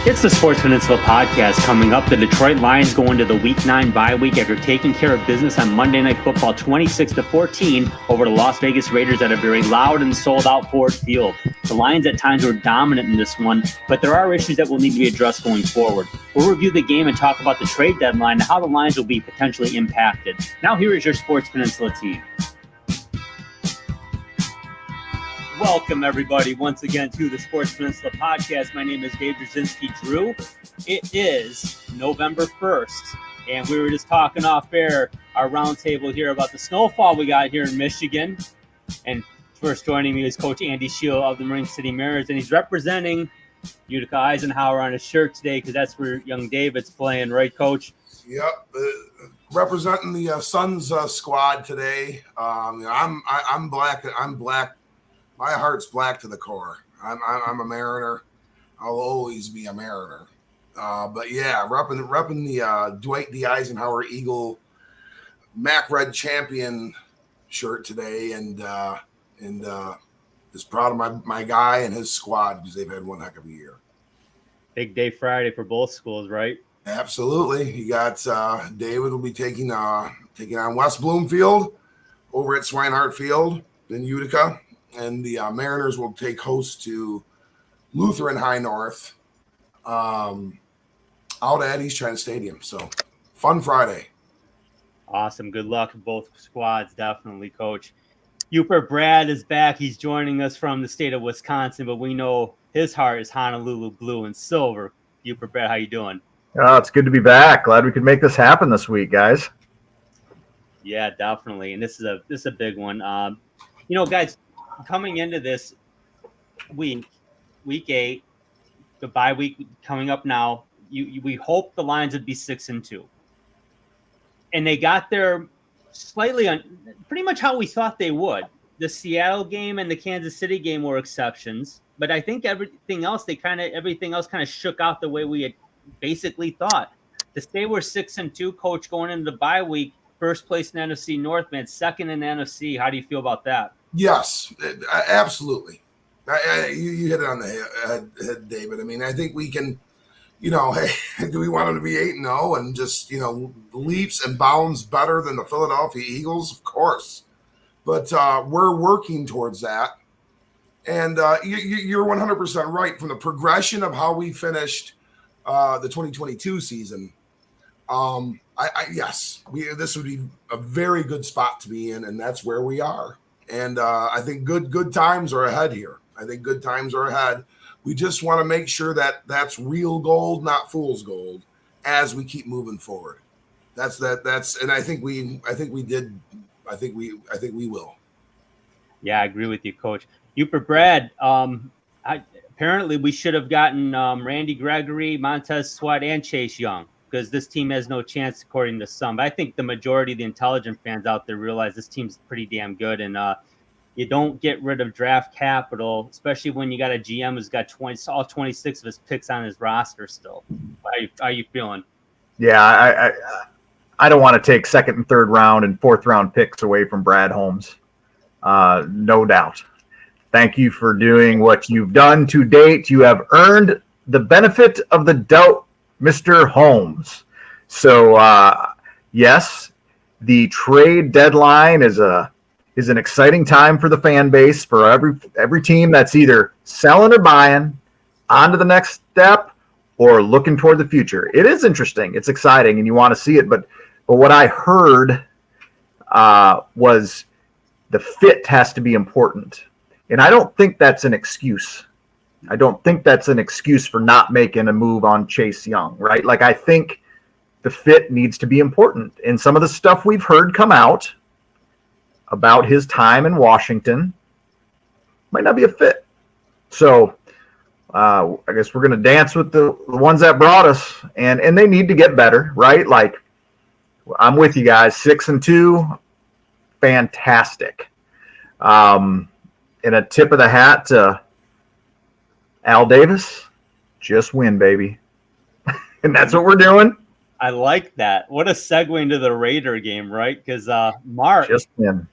It's the Sports Peninsula podcast coming up. The Detroit Lions go into the Week 9 bye week after taking care of business on Monday Night Football 26-14 over the Las Vegas Raiders at a very loud and sold-out Ford Field. The Lions at times were dominant in this one, but there are issues that will need to be addressed going forward. We'll review the game and talk about the trade deadline and how the Lions will be potentially impacted. Now here is your Sports Peninsula team. Welcome, everybody, once again to the Sports Peninsula podcast. My name is Dave Drzezinski-Drew. It is November 1st, and we were just talking off air, our roundtable here, about the snowfall we got here in Michigan. And first joining me is Coach Andy Scheel of the Marine City Mariners, and he's representing Utica Eisenhower on his shirt today because that's where young David's playing, right, Coach? Yep, representing the Suns squad today. I'm black. I'm black. My heart's black to the core. I'm a Mariner. I'll always be a Mariner. But yeah, repping the Dwight D. Eisenhower Eagle Mac Red Champion shirt today, and just proud of my guy and his squad because they've had one heck of a year. Big day Friday for both schools, right? Absolutely. You got David will be taking on West Bloomfield over at Swinehart Field in Utica. And the Mariners will take host to Lutheran High North out at East Trent Stadium. So, fun Friday. Awesome. Good luck to both squads, definitely, Coach. Uper Brad is back. He's joining us from the state of Wisconsin, but we know his heart is Honolulu blue and silver. Uper Brad, how you doing? Oh, it's good to be back. Glad we could make this happen this week, guys. Yeah, definitely. And this is a big one. Guys, coming into this week 8, the bye week coming up now, we hope the Lions would be 6-2, and they got there slightly on pretty much how we thought they would. The Seattle game and the Kansas City game were exceptions, but I think everything else kind of shook out the way we had basically thought. To stay we're 6-2, Coach, going into the bye week, first place in NFC North, man, second in the NFC. How do you feel about that? Yes, absolutely. You hit it on the head, David. I mean, I think we can, hey, do we want them to be 8-0 and just, leaps and bounds better than the Philadelphia Eagles? Of course. But we're working towards that. And you're 100% right. From the progression of how we finished the 2022 season, yes, this would be a very good spot to be in, and that's where we are. And I think good times are ahead here. We just want to make sure that that's real gold, not fool's gold, as we keep moving forward. And I think we will. Yeah, I agree with you, Coach. Uper Brad, apparently we should have gotten Randy Gregory, Montez Sweat, and Chase Young, because this team has no chance, according to some. But I think the majority of the intelligent fans out there realize this team's pretty damn good, and you don't get rid of draft capital, especially when you got a GM who's got all 26 of his picks on his roster still. How are you feeling? Yeah, I don't want to take second and third round and fourth round picks away from Brad Holmes. No doubt. Thank you for doing what you've done to date. You have earned the benefit of the doubt, Mr. Holmes. So, yes, the trade deadline is an exciting time for the fan base, for every team that's either selling or buying, on to the next step, or looking toward the future. It is interesting. It's exciting, and you want to see it. But what I heard was the fit has to be important. And I don't think that's an excuse. I don't think that's an excuse for not making a move on Chase Young, right? Like, I think the fit needs to be important. And some of the stuff we've heard come out about his time in Washington might not be a fit. So I guess we're going to dance with the ones that brought us, and they need to get better, right? Like, I'm with you guys. 6-2, fantastic. And a tip of the hat to Al Davis, just win, baby. And that's what we're doing. I like that. What a segue into the Raider game, right? Because Mark, just win.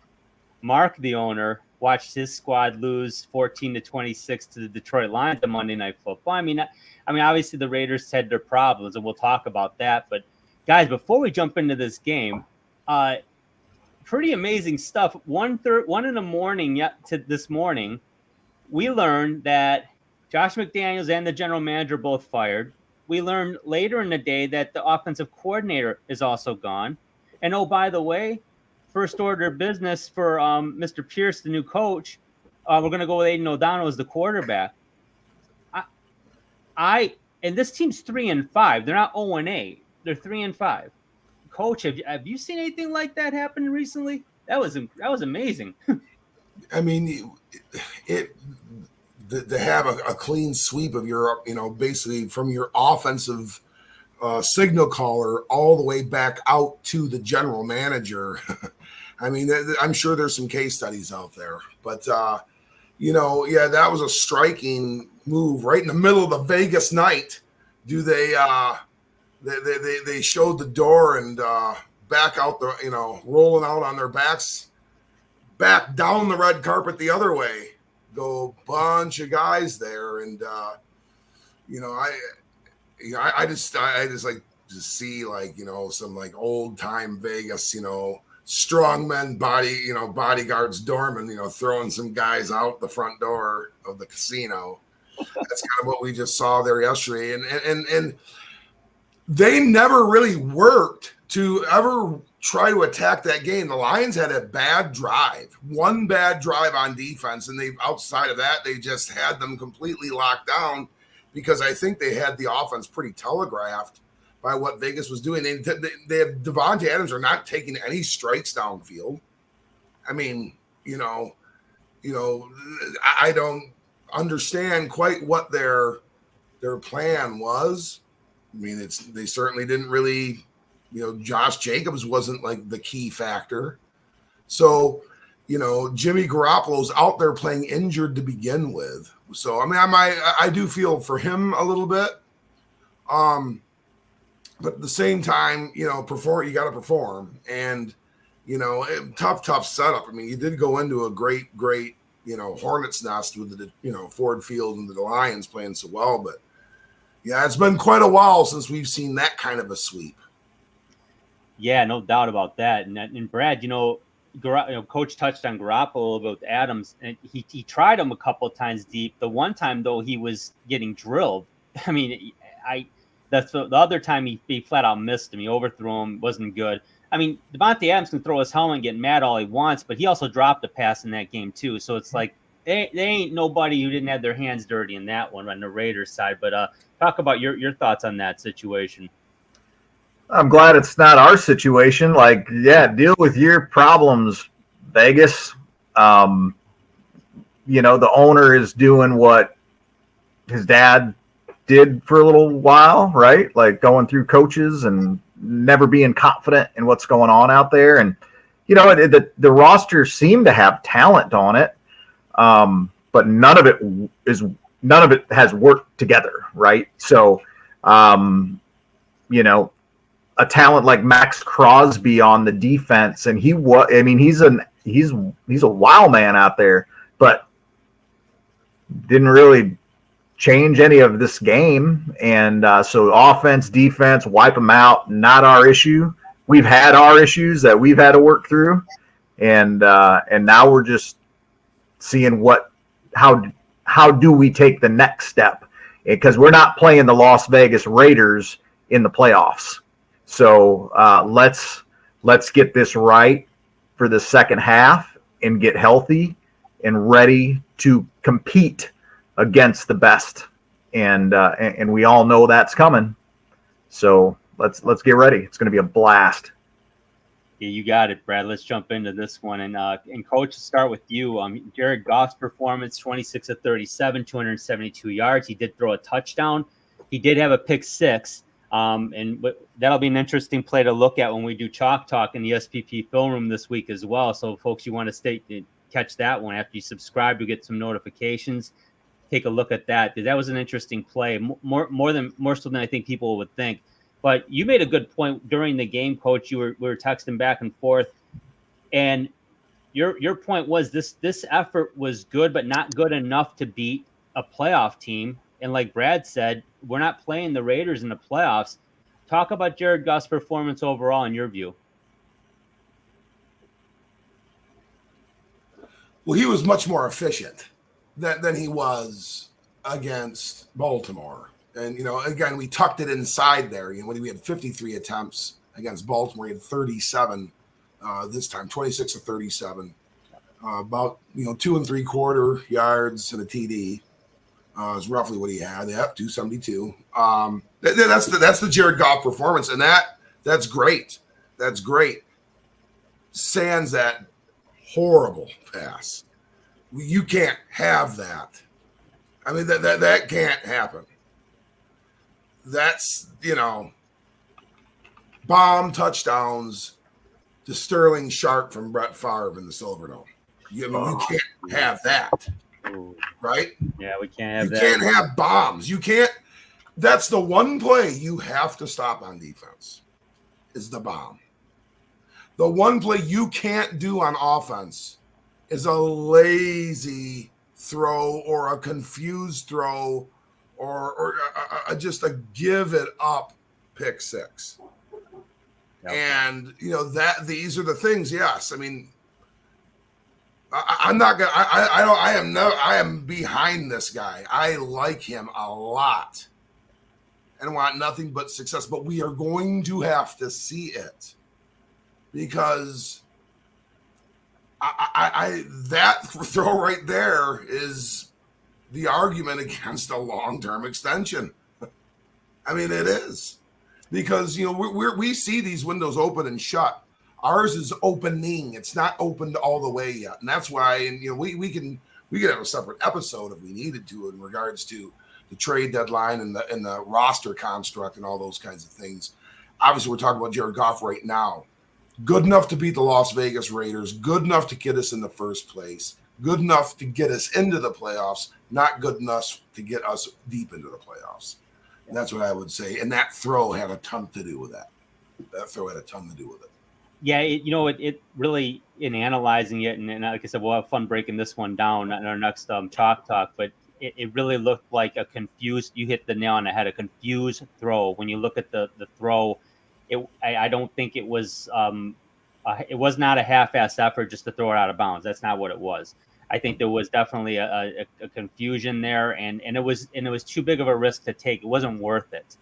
Mark, the owner, watched his squad lose 14-26 to the Detroit Lions on Monday Night Football. I mean, obviously the Raiders had their problems, and we'll talk about that. But guys, before we jump into this game, pretty amazing stuff. 1 in the morning, this morning, we learned that Josh McDaniels and the general manager both fired. We learned later in the day that the offensive coordinator is also gone. And oh, by the way, first order of business for Mr. Pierce, the new coach, we're going to go with Aiden O'Donnell as the quarterback. And this team's 3-5. They're not 0-8. They're 3-5. Coach, have you seen anything like that happen recently? That was amazing. I mean, to have a clean sweep of your, basically from your offensive signal caller all the way back out to the general manager. I mean, I'm sure there's some case studies out there, but that was a striking move right in the middle of the Vegas night. Do they showed the door and back out the, rolling out on their backs, back down the red carpet the other way. Go bunch of guys there, and I just like to see some like old time Vegas, strongmen bodyguards, doormen, throwing some guys out the front door of the casino. That's kind of what we just saw there yesterday, and they never really worked to ever try to attack that game. The Lions had one bad drive on defense, and outside of that, they just had them completely locked down because I think they had the offense pretty telegraphed by what Vegas was doing. They have Devontae Adams are not taking any strikes downfield. I mean, I don't understand quite what their plan was. I mean, they certainly didn't really, Josh Jacobs wasn't like the key factor. So, Jimmy Garoppolo's out there playing injured to begin with. So, I mean, I do feel for him a little bit. But at the same time, you got to perform. And, tough setup. I mean, you did go into a great, hornet's nest with the, Ford Field and the Lions playing so well. But, yeah, it's been quite a while since we've seen that kind of a sweep. Yeah, no doubt about that. And Brad, Coach touched on Garoppolo with Adams, and he tried him a couple of times deep. The one time though, he was getting drilled. I mean, that's the other time he flat out missed him. He overthrew him, wasn't good. I mean, Devontae Adams can throw his helmet and get mad all he wants, but he also dropped a pass in that game too. So it's like they ain't nobody who didn't have their hands dirty in that one on the Raiders side. But talk about your thoughts on that situation. I'm glad it's not our situation. Like, yeah, deal with your problems, Vegas. The owner is doing what his dad did for a little while, right? Like going through coaches and never being confident in what's going on out there. And, the roster seemed to have talent on it. But none of it has worked together. Right. So, a talent like Max Crosby on the defense, and he's a wild man out there, but didn't really change any of this game. And so offense, defense, wipe them out, not our issue. We've had our issues that we've had to work through, and now we're just seeing how do we take the next step, because we're not playing the Las Vegas Raiders in the playoffs. So let's get this right for the second half and get healthy and ready to compete against the best. And we all know that's coming. So let's get ready. It's going to be a blast. Yeah, you got it, Brad. Let's jump into this one. And Coach, to start with you, Jared Goff's performance, 26 of 37, 272 yards. He did throw a touchdown. He did have a pick six. And that'll be an interesting play to look at when we do Chalk Talk in the SPP film room this week as well. So, folks, you want to catch that one after you subscribe to get some notifications. Take a look at that. That was an interesting play, more so than I think people would think. But you made a good point during the game, Coach. We were texting back and forth, and your point was this effort was good, but not good enough to beat a playoff team. And like Brad said, we're not playing the Raiders in the playoffs. Talk about Jared Goff's performance overall in your view. Well, he was much more efficient than he was against Baltimore. And, again, we tucked it inside there. When we had 53 attempts against Baltimore, we had 37 this time, 26 to 37. About, 2 3/4 yards and a TD is roughly what he had. Yeah, 272. That's the Jared Goff performance, and that's great. That's great. Sans that horrible pass. You can't have that. I mean, that can't happen. That's, bomb touchdowns to Sterling Sharp from Brett Favre in the Silverdome. You can't have that, right? Yeah, we can't have that. You can't have bombs. You can't. That's the one play you have to stop on defense is the bomb. The one play you can't do on offense is a lazy throw or a confused throw or just a give it up pick six. Yep. And these are the things. Yes, I mean, I'm not gonna. I am behind this guy. I like him a lot, and want nothing but success. But we are going to have to see it because I that throw right there is the argument against a long-term extension. I mean, it is because we see these windows open and shut. Ours is opening; it's not opened all the way yet, and that's why. And we can have a separate episode if we needed to in regards to the trade deadline and the roster construct and all those kinds of things. Obviously, we're talking about Jared Goff right now. Good enough to beat the Las Vegas Raiders. Good enough to get us in the first place. Good enough to get us into the playoffs. Not good enough to get us deep into the playoffs. And that's what I would say. And that throw had a ton to do with that. That throw had a ton to do with it. Yeah, it really, in analyzing it, and like I said, we'll have fun breaking this one down in our next talk, but it really looked like a confused, you hit the nail on the head, a confused throw. When you look at the throw, I don't think it was not a half-assed effort just to throw it out of bounds. That's not what it was. I think there was definitely a confusion there, and it was too big of a risk to take. It wasn't worth it.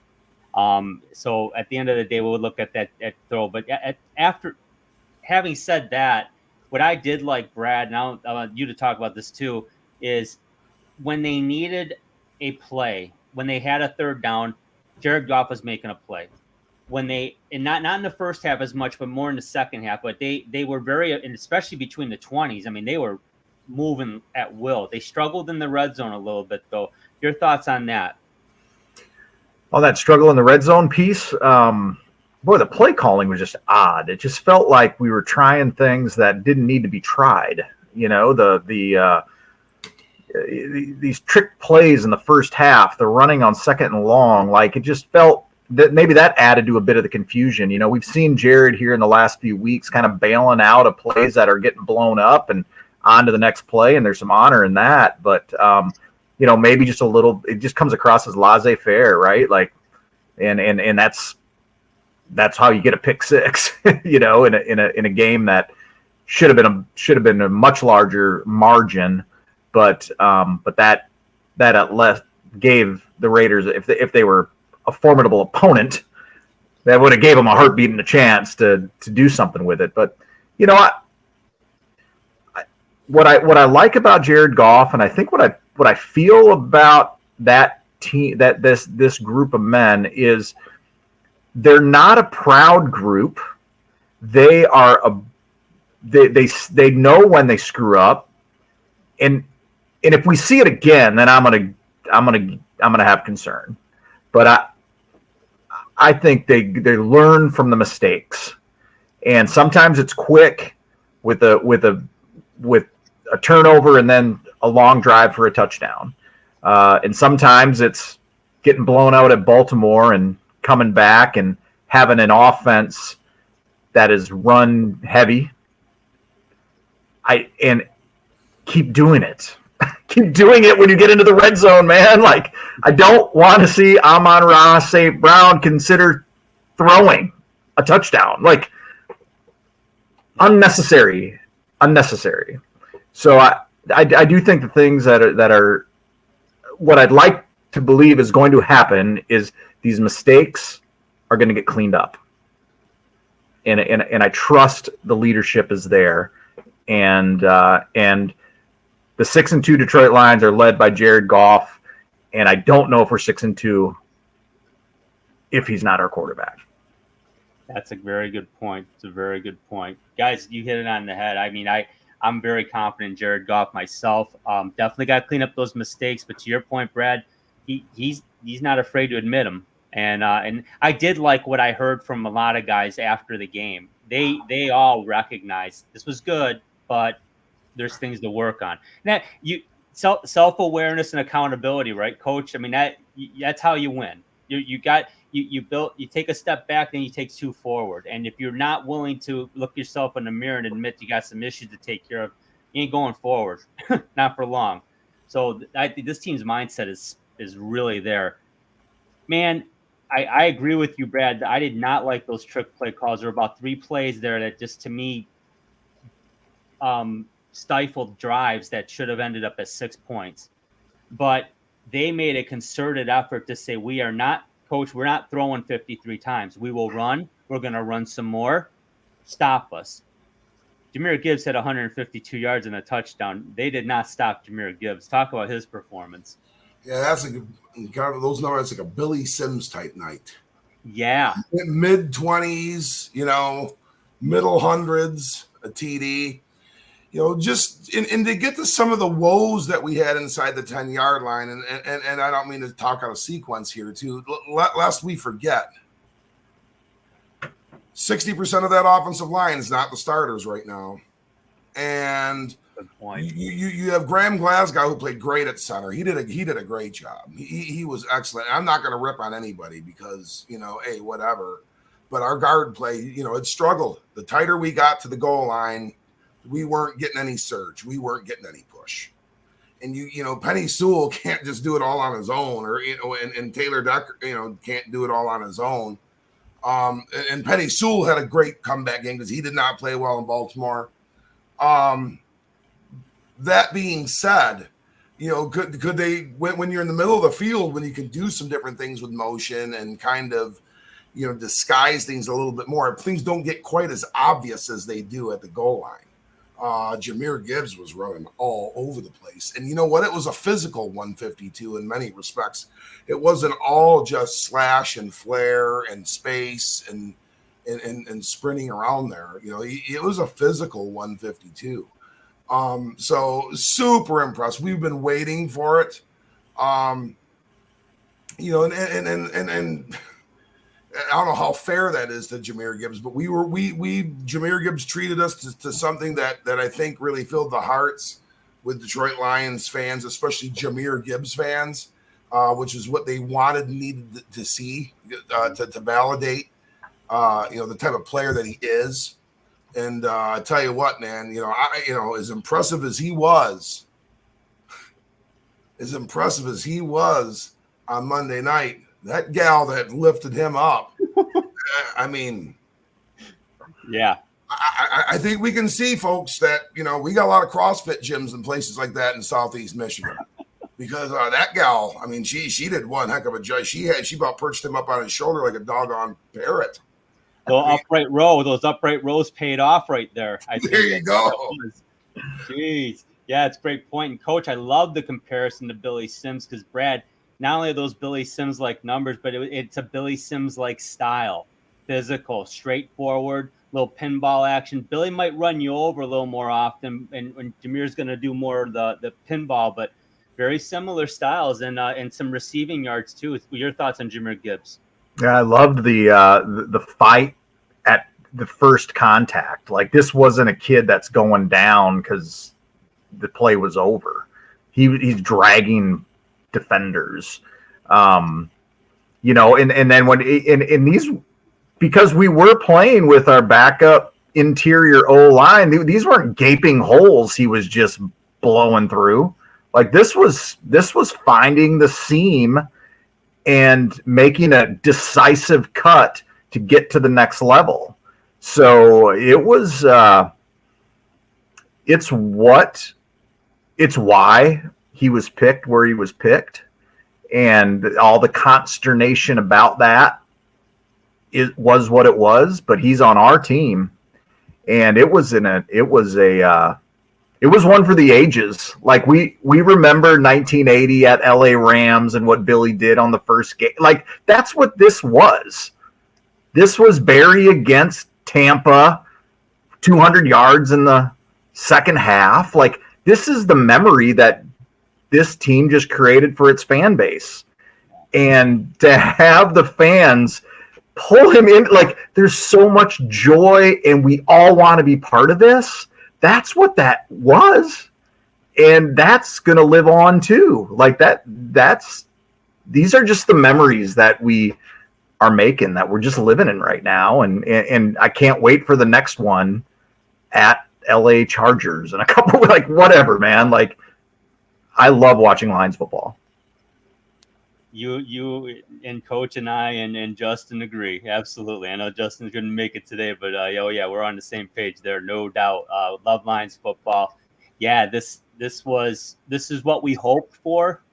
So at the end of the day, we'll look at that throw. But after having said that, what I did like, Brad, and I want you to talk about this too, is when they needed a play, when they had a third down, Jared Goff was making a play. When not in the first half as much, but more in the second half, but they were very, and especially between the 20s, I mean, they were moving at will. They struggled in the red zone a little bit, though. Your thoughts on that? On that struggle in the red zone piece, boy, the play calling was just odd. It just felt like we were trying things that didn't need to be tried. These trick plays in the first half, the running on second and long, like it just felt that maybe that added to a bit of the confusion. We've seen Jared here in the last few weeks kind of bailing out of plays that are getting blown up and on to the next play, and there's some honor in that. But maybe just a little, it just comes across as laissez-faire, right? Like, and that's how you get a pick six, in a game that should have been a much larger margin, but that at least gave the Raiders, if they were a formidable opponent, that would have gave them a heartbeat and a chance to do something with it. But what I like about Jared Goff, and I think what I feel about that team, that this group of men, is they're not a proud group. They are they know when they screw up, and if we see it again, then I'm gonna have concern. But I think they learn from the mistakes, and sometimes it's quick with a turnover and then a long drive for a touchdown. And sometimes it's getting blown out at Baltimore and coming back and having an offense that is run heavy. And keep doing it. Keep doing it when you get into the red zone, man. Like, I don't want to see Amon-Ra St. Brown consider throwing a touchdown. Like, unnecessary. So I do think the things that are what I'd like to believe is going to happen is these mistakes are going to get cleaned up. And I trust the leadership is there. And the 6-2 Detroit Lions are led by Jared Goff, and I don't know if we're 6-2 if he's not our quarterback. That's a very good point. It's a very good point. Guys, you hit it on the head. I mean, I'm very confident in Jared Goff myself. Definitely got to clean up those mistakes. But to your point, Brad, he's not afraid to admit them. And I did like what I heard from a lot of guys after the game. They all recognized this was good, but there's things to work on. Now, self-awareness and accountability, right, Coach? I mean, that's how you win. You take a step back, then you take 2 forward. And if you're not willing to look yourself in the mirror and admit you got some issues to take care of, you ain't going forward, not for long. So I think this team's mindset is really there. Man, I agree with you, Brad. I did not like those trick play calls. There were about 3 plays there that just, to me, stifled drives that should have ended up at 6 points. But they made a concerted effort to say, we're not throwing 53 times. We will run. We're going to run some more. Stop us. Jahmyr Gibbs had 152 yards and a touchdown. They did not stop Jahmyr Gibbs. Talk about his performance. Yeah, that's those numbers, like a Billy Sims type night. Yeah. Mid-20s, middle hundreds, a TD. Just and to get to some of the woes that we had inside the 10-yard line, and I don't mean to talk out of sequence here too. Lest we forget, 60% of that offensive line is not the starters right now, and good point. You have Graham Glasgow, who played great at center. He did a great job. He was excellent. I'm not going to rip on anybody because hey, whatever. But our guard play, it struggled. The tighter we got to the goal line, we weren't getting any surge. We weren't getting any push. And Penny Sewell can't just do it all on his own, or and Taylor Decker, can't do it all on his own. And Penny Sewell had a great comeback game because he did not play well in Baltimore. That being said, could they, when you're in the middle of the field, when you can do some different things with motion and kind of disguise things a little bit more, things don't get quite as obvious as they do at the goal line. Jahmyr Gibbs was running all over the place. And you know what? It was a physical 152 in many respects. It wasn't all just slash and flare and space and sprinting around there. It was a physical 152. So super impressed. We've been waiting for it. And I don't know how fair that is to Jahmyr Gibbs, but Jahmyr Gibbs treated us to something that I think really filled the hearts with Detroit Lions fans, especially Jahmyr Gibbs fans, which is what they wanted and needed to see to validate, the type of player that he is. And I tell you what, man, as impressive as he was on Monday night, that gal that lifted him up, I mean, yeah, I think we can see, folks, that, we got a lot of CrossFit gyms and places like that in Southeast Michigan because that gal, I mean, she did one heck of a job. She about perched him up on his shoulder like a doggone parrot. Those upright rows paid off right there. There you go. Jeez. Yeah, it's a great point. And Coach, I love the comparison to Billy Sims because, Brad, not only are those Billy Sims-like numbers, but it's a Billy Sims-like style. Physical, straightforward, little pinball action. Billy might run you over a little more often, and Jahmyr's going to do more of the pinball, but very similar styles and some receiving yards, too. Your thoughts on Jahmyr Gibbs? Yeah, I loved the fight at the first contact. Like, this wasn't a kid that's going down because the play was over. He's dragging defenders, and then when in these, because we were playing with our backup interior O line. These weren't gaping holes he was just blowing through. Like this was finding the seam and making a decisive cut to get to the next level. So it was it's why he was picked where he was picked, and all the consternation about that was what it was. But he's on our team, and it was one for the ages. Like we remember 1980 at LA Rams and what Billy did on the first game. Like that's what this was. This was Barry against Tampa, 200 yards in the second half. Like this is the memory that this team just created for its fan base. And to have the fans pull him in, like there's so much joy and we all want to be part of this. That's what that was. And that's going to live on too. Like these are just the memories that we are making, that we're just living in right now. And I can't wait for the next one at LA Chargers and a couple, like whatever, man. Like I love watching Lions football. You and Coach and I and Justin agree. Absolutely. I know Justin's going to make it today, but we're on the same page there. No doubt. Love Lions football. Yeah. This is what we hoped for.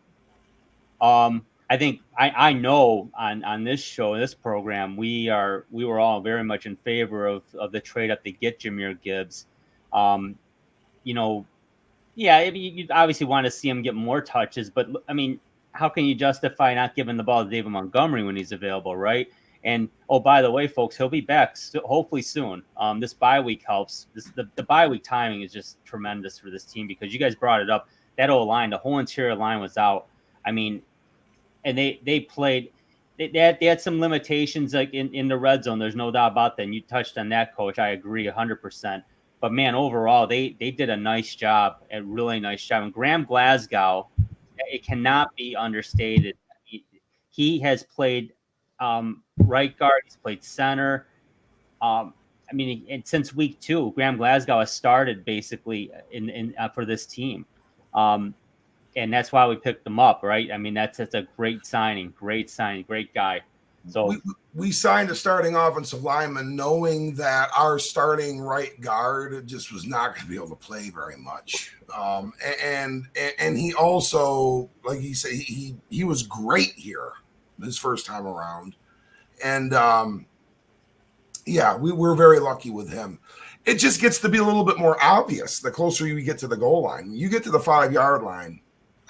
I think I know on this show, this program, we were all very much in favor of the trade up to get Jahmyr Gibbs. Yeah, I mean, you obviously want to see him get more touches, but I mean, how can you justify not giving the ball to David Montgomery when he's available, right? And oh, by the way, folks, he'll be back hopefully soon. This bye week helps. The bye week timing is just tremendous for this team because you guys brought it up. That O-line, the whole interior line was out. I mean, and they played. They had some limitations like in the red zone. There's no doubt about that. And you touched on that, Coach. I agree 100%. But man, overall, they did a nice job, a really nice job. And Graham Glasgow, it cannot be understated. He has played right guard. He's played center. I mean, and since week 2, Graham Glasgow has started basically in for this team, and that's why we picked him up, right? I mean, that's a great signing, great guy. So we signed a starting offensive lineman knowing that our starting right guard just was not going to be able to play very much. And he also, like he said, he was great here his first time around. And we were very lucky with him. It just gets to be a little bit more obvious the closer you get to the goal line. You get to the 5-yard line.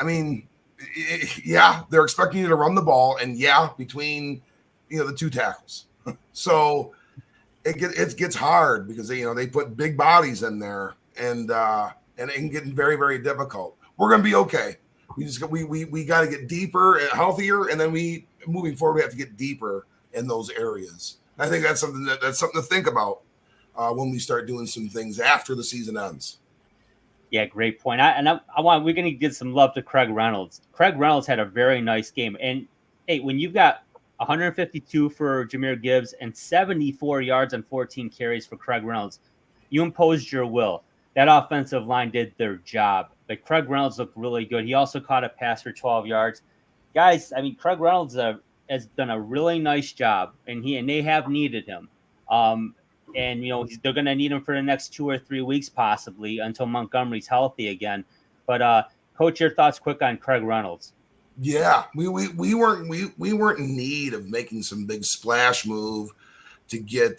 I mean, they're expecting you to run the ball, and between the 2 tackles. So it gets hard because they put big bodies in there, and it can get very, very difficult. We're gonna be okay. We got to get deeper and healthier, and then moving forward we have to get deeper in those areas. I think that's something to think about when we start doing some things after the season ends. Yeah, great point. We're going to give some love to Craig Reynolds. Craig Reynolds had a very nice game. And hey, when you've got 152 for Jahmyr Gibbs and 74 yards and 14 carries for Craig Reynolds, you imposed your will. That offensive line did their job. But Craig Reynolds looked really good. He also caught a pass for 12 yards. Guys, I mean, Craig Reynolds has done a really nice job, and they have needed him. And they're going to need him for the next 2 or 3 weeks, possibly until Montgomery's healthy again. But Coach, your thoughts quick on Craig Reynolds? Yeah, we weren't in need of making some big splash move to get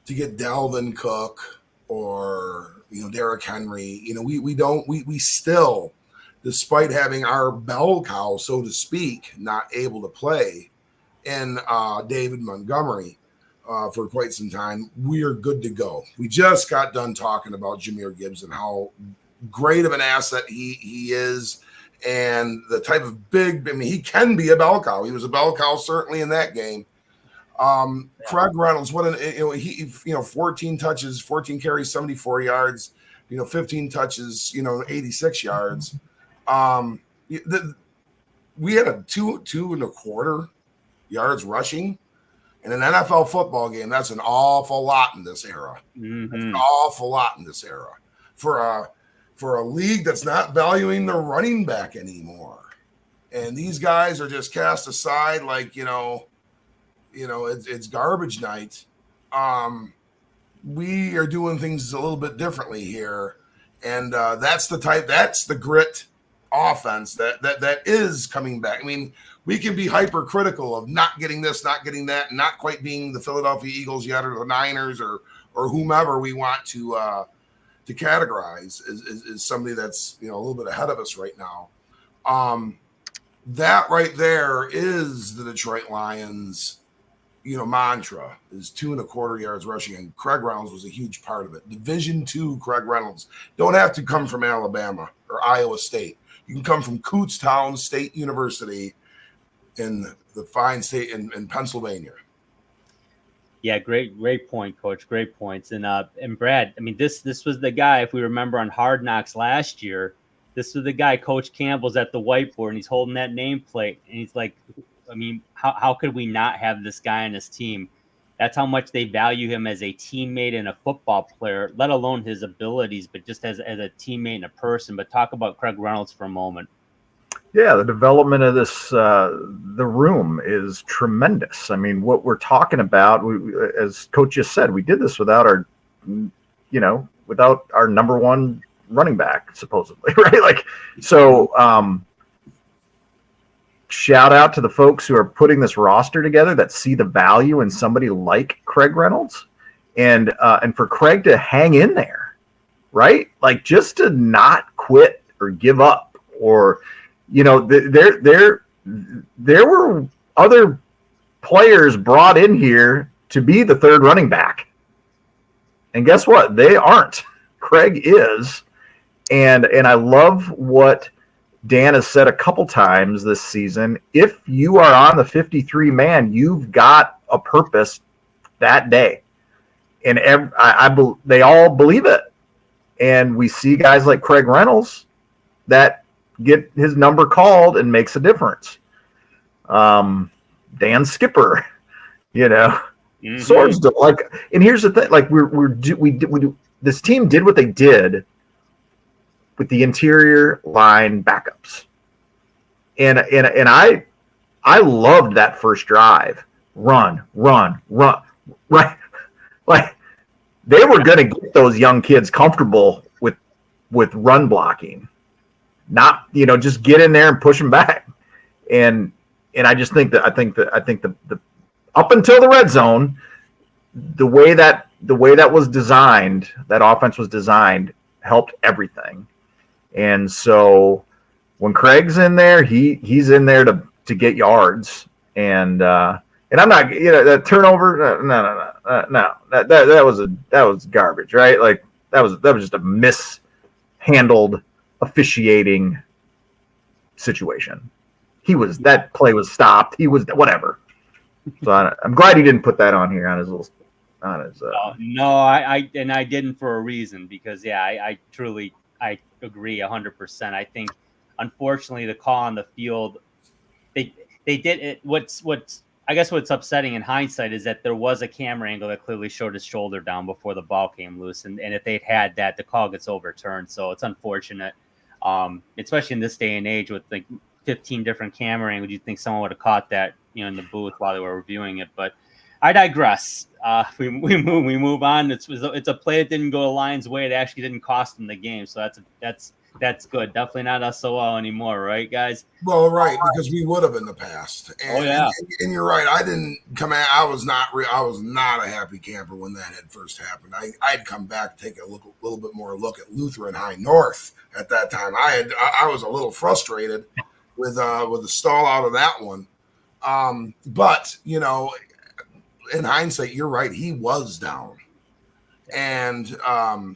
Dalvin Cook or Derrick Henry. We still, despite having our bell cow, so to speak, not able to play, and David Montgomery. For quite some time, we are good to go. We just got done talking about Jahmyr Gibbs and how great of an asset he is, and the type of he can be a bell cow. He was a bell cow certainly in that game. Craig Reynolds, 14 touches, 14 carries, 74 yards, 15 touches, 86 yards. We had a 2.25 yards rushing. In an NFL football game, that's an awful lot in this era. Mm-hmm. That's an awful lot in this era for a league that's not valuing the running back anymore. And these guys are just cast aside like, it's garbage night. We are doing things a little bit differently here. And that's the grit offense that is coming back. I mean, we can be hypercritical of not getting this, not getting that, and not quite being the Philadelphia Eagles yet, or the Niners, or whomever we want to categorize as somebody that's a little bit ahead of us right now. That right there is the Detroit Lions, mantra is 2.25 yards rushing, and Craig Reynolds was a huge part of it. Division II Craig Reynolds don't have to come from Alabama or Iowa State. You can come from Kutztown State University in the fine state in Pennsylvania. Yeah, great point, Coach. Great points. And Brad, I mean, this was the guy, if we remember on Hard Knocks last year, this was the guy, Coach Campbell's at the whiteboard, and he's holding that nameplate, and he's like, I mean, how could we not have this guy on his team? That's how much they value him as a teammate and a football player, let alone his abilities, but just as a teammate and a person. But talk about Craig Reynolds for a moment. Yeah, the development of this, the room is tremendous. I mean, what we're talking about, as Coach just said, we did this without our number one running back, supposedly, right? Like, so shout out to the folks who are putting this roster together that see the value in somebody like Craig Reynolds, and for Craig to hang in there, right? Like, just to not quit or give up, or there were other players brought in here to be the third running back, and guess what? They aren't. Craig is, and I love what Dan has said a couple times this season. If you are on the 53 man, you've got a purpose that day, and they all believe it. And we see guys like Craig Reynolds that get his number called and makes a difference. Dan Skipper, Mm-hmm. Swords do, like, and here's the thing: like this team did what they did with the interior line backups, and I loved that first drive. Run, right? Like, they were going to get those young kids comfortable with run blocking, not just get in there and push them back. And I just think that I think the up until the red zone, the way that was designed, that offense was designed, helped everything. And so when Craig's in there, he's in there to get yards. And I'm not, that turnover. No. That was garbage, right? Like, that was just a mishandled officiating situation. That play was stopped. He was whatever. So I'm glad he didn't put that on here on his little. No, I didn't for a reason, because I truly agree 100%. I think, unfortunately, the call on the field, they did it. What's upsetting in hindsight is that there was a camera angle that clearly showed his shoulder down before the ball came loose, and if they'd had that, the call gets overturned. So it's unfortunate, especially in this day and age with like 15 different camera angles. You'd think someone would have caught that, in the booth while they were reviewing it. But I digress. We move on. It's a play that didn't go the Lions' way. It actually didn't cost them the game. So that's good. Definitely not SOL anymore, right, guys? Well, right, because we would have in the past. And, and you're right. I didn't come out. I was not a happy camper when that had first happened. I'd come back to take a little bit more look at Lutheran High North at that time. I was a little frustrated with the stall out of that one. But in hindsight, you're right. He was down. And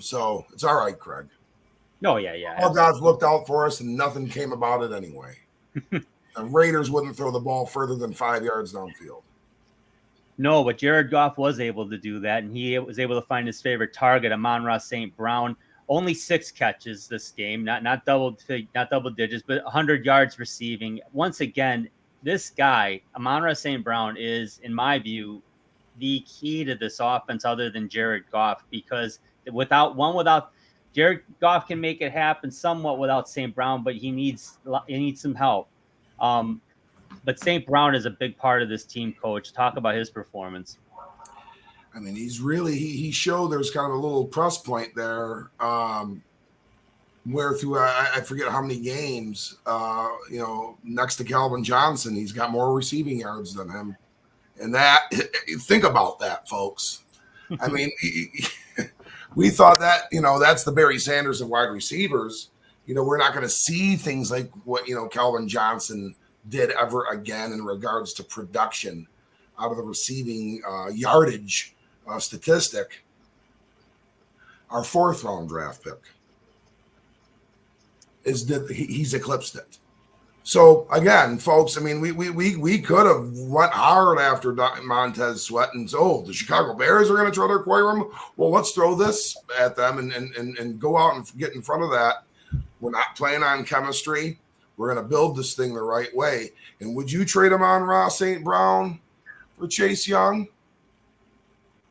so it's all right, Craig. Oh, yeah. All God's looked out for us, and nothing came about it anyway. The Raiders wouldn't throw the ball further than 5 yards downfield. No, but Jared Goff was able to do that, and he was able to find his favorite target, Amon-Ra St. Brown. Only 6 catches this game, not double digits, but 100 yards receiving. Once again, this guy, Amon-Ra St. Brown, is, in my view, the key to this offense other than Jared Goff, because without Jared Goff can make it happen somewhat without St. Brown, but he needs some help. But St. Brown is a big part of this team, Coach. Talk about his performance. I mean, he's really he showed there's kind of a little press point there, where through I forget how many games, next to Calvin Johnson, he's got more receiving yards than him, and that think about that, folks. I mean, we thought that that's the Barry Sanders of wide receivers. We're not going to see things like what Calvin Johnson did ever again in regards to production out of the receiving yardage statistic. Our 4th round draft pick is that he's eclipsed it. So again, folks, I mean, we could have went hard after Montez Sweat and the Chicago Bears are going to try to acquire him. Well, let's throw this at them and go out and get in front of that. We're not playing on chemistry. We're going to build this thing the right way. And would you trade him on Ross St. Brown for Chase Young?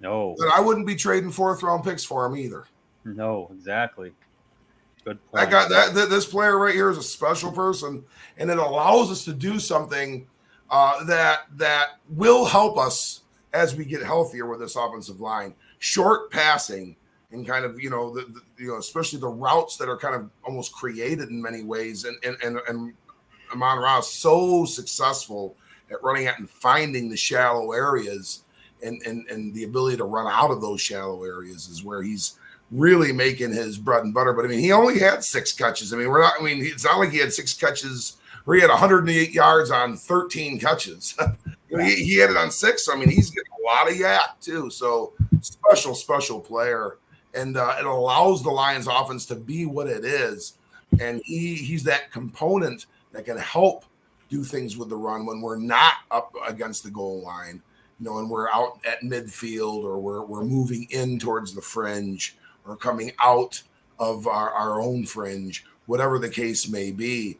No. But I wouldn't be trading 4th round picks for him either. No, exactly. Good point. This player right here is a special person, and it allows us to do something that will help us as we get healthier with this offensive line. Short passing and kind of especially the routes that are kind of almost created in many ways, and Amon-Ra is so successful at running out and finding the shallow areas, and the ability to run out of those shallow areas is where he's really making his bread and butter. But I mean, he only had 6 catches. I mean, it's not like he had 6 catches where he had 108 yards on 13 catches. He had it on 6. So, I mean, he's getting a lot of yak too. So special player. And it allows the Lions offense to be what it is. And he's that component that can help do things with the run when we're not up against the goal line, and we're out at midfield, or we're moving in towards the fringe, or coming out of our own fringe, whatever the case may be.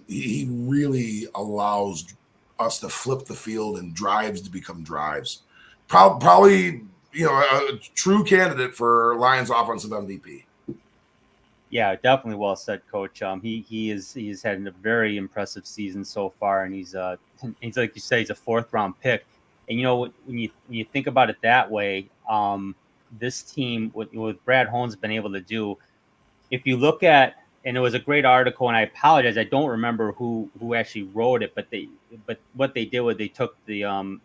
He really allows us to flip the field and drives to become drives. Probably, a true candidate for Lions offensive MVP. Yeah, definitely well said, Coach. He's had a very impressive season so far, and he's like you say, he's a 4th round pick. And when you think about it that way, this team with Brad Holmes been able to do, if you look at, and it was a great article, and I apologize, I don't remember who actually wrote it, but what they did was they took the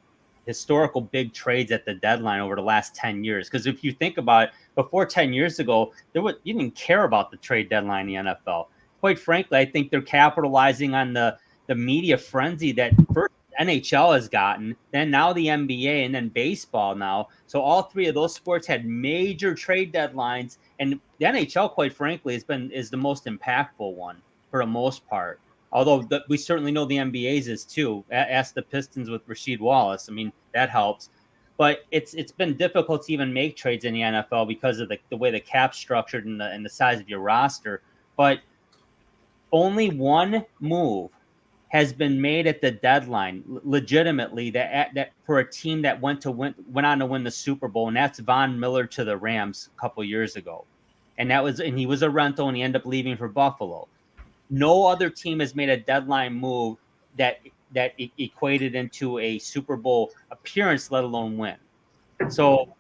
historical big trades at the deadline over the last 10 years. Because if you think about it, before 10 years ago, you didn't care about the trade deadline in the NFL. Quite frankly, I think they're capitalizing on the media frenzy that first NHL has gotten, then now the NBA, and then baseball now. So all 3 of those sports had major trade deadlines, and the NHL, quite frankly, is the most impactful one for the most part. Although we certainly know the NBA's is too. Ask the Pistons with Rasheed Wallace. I mean, that helps. But it's been difficult to even make trades in the NFL because of the way the cap's structured and the size of your roster. But only one move has been made at the deadline, legitimately, that for a team that went on to win the Super Bowl, and that's Von Miller to the Rams a couple years ago, and he was a rental, and he ended up leaving for Buffalo. No other team has made a deadline move that equated into a Super Bowl appearance, let alone win. So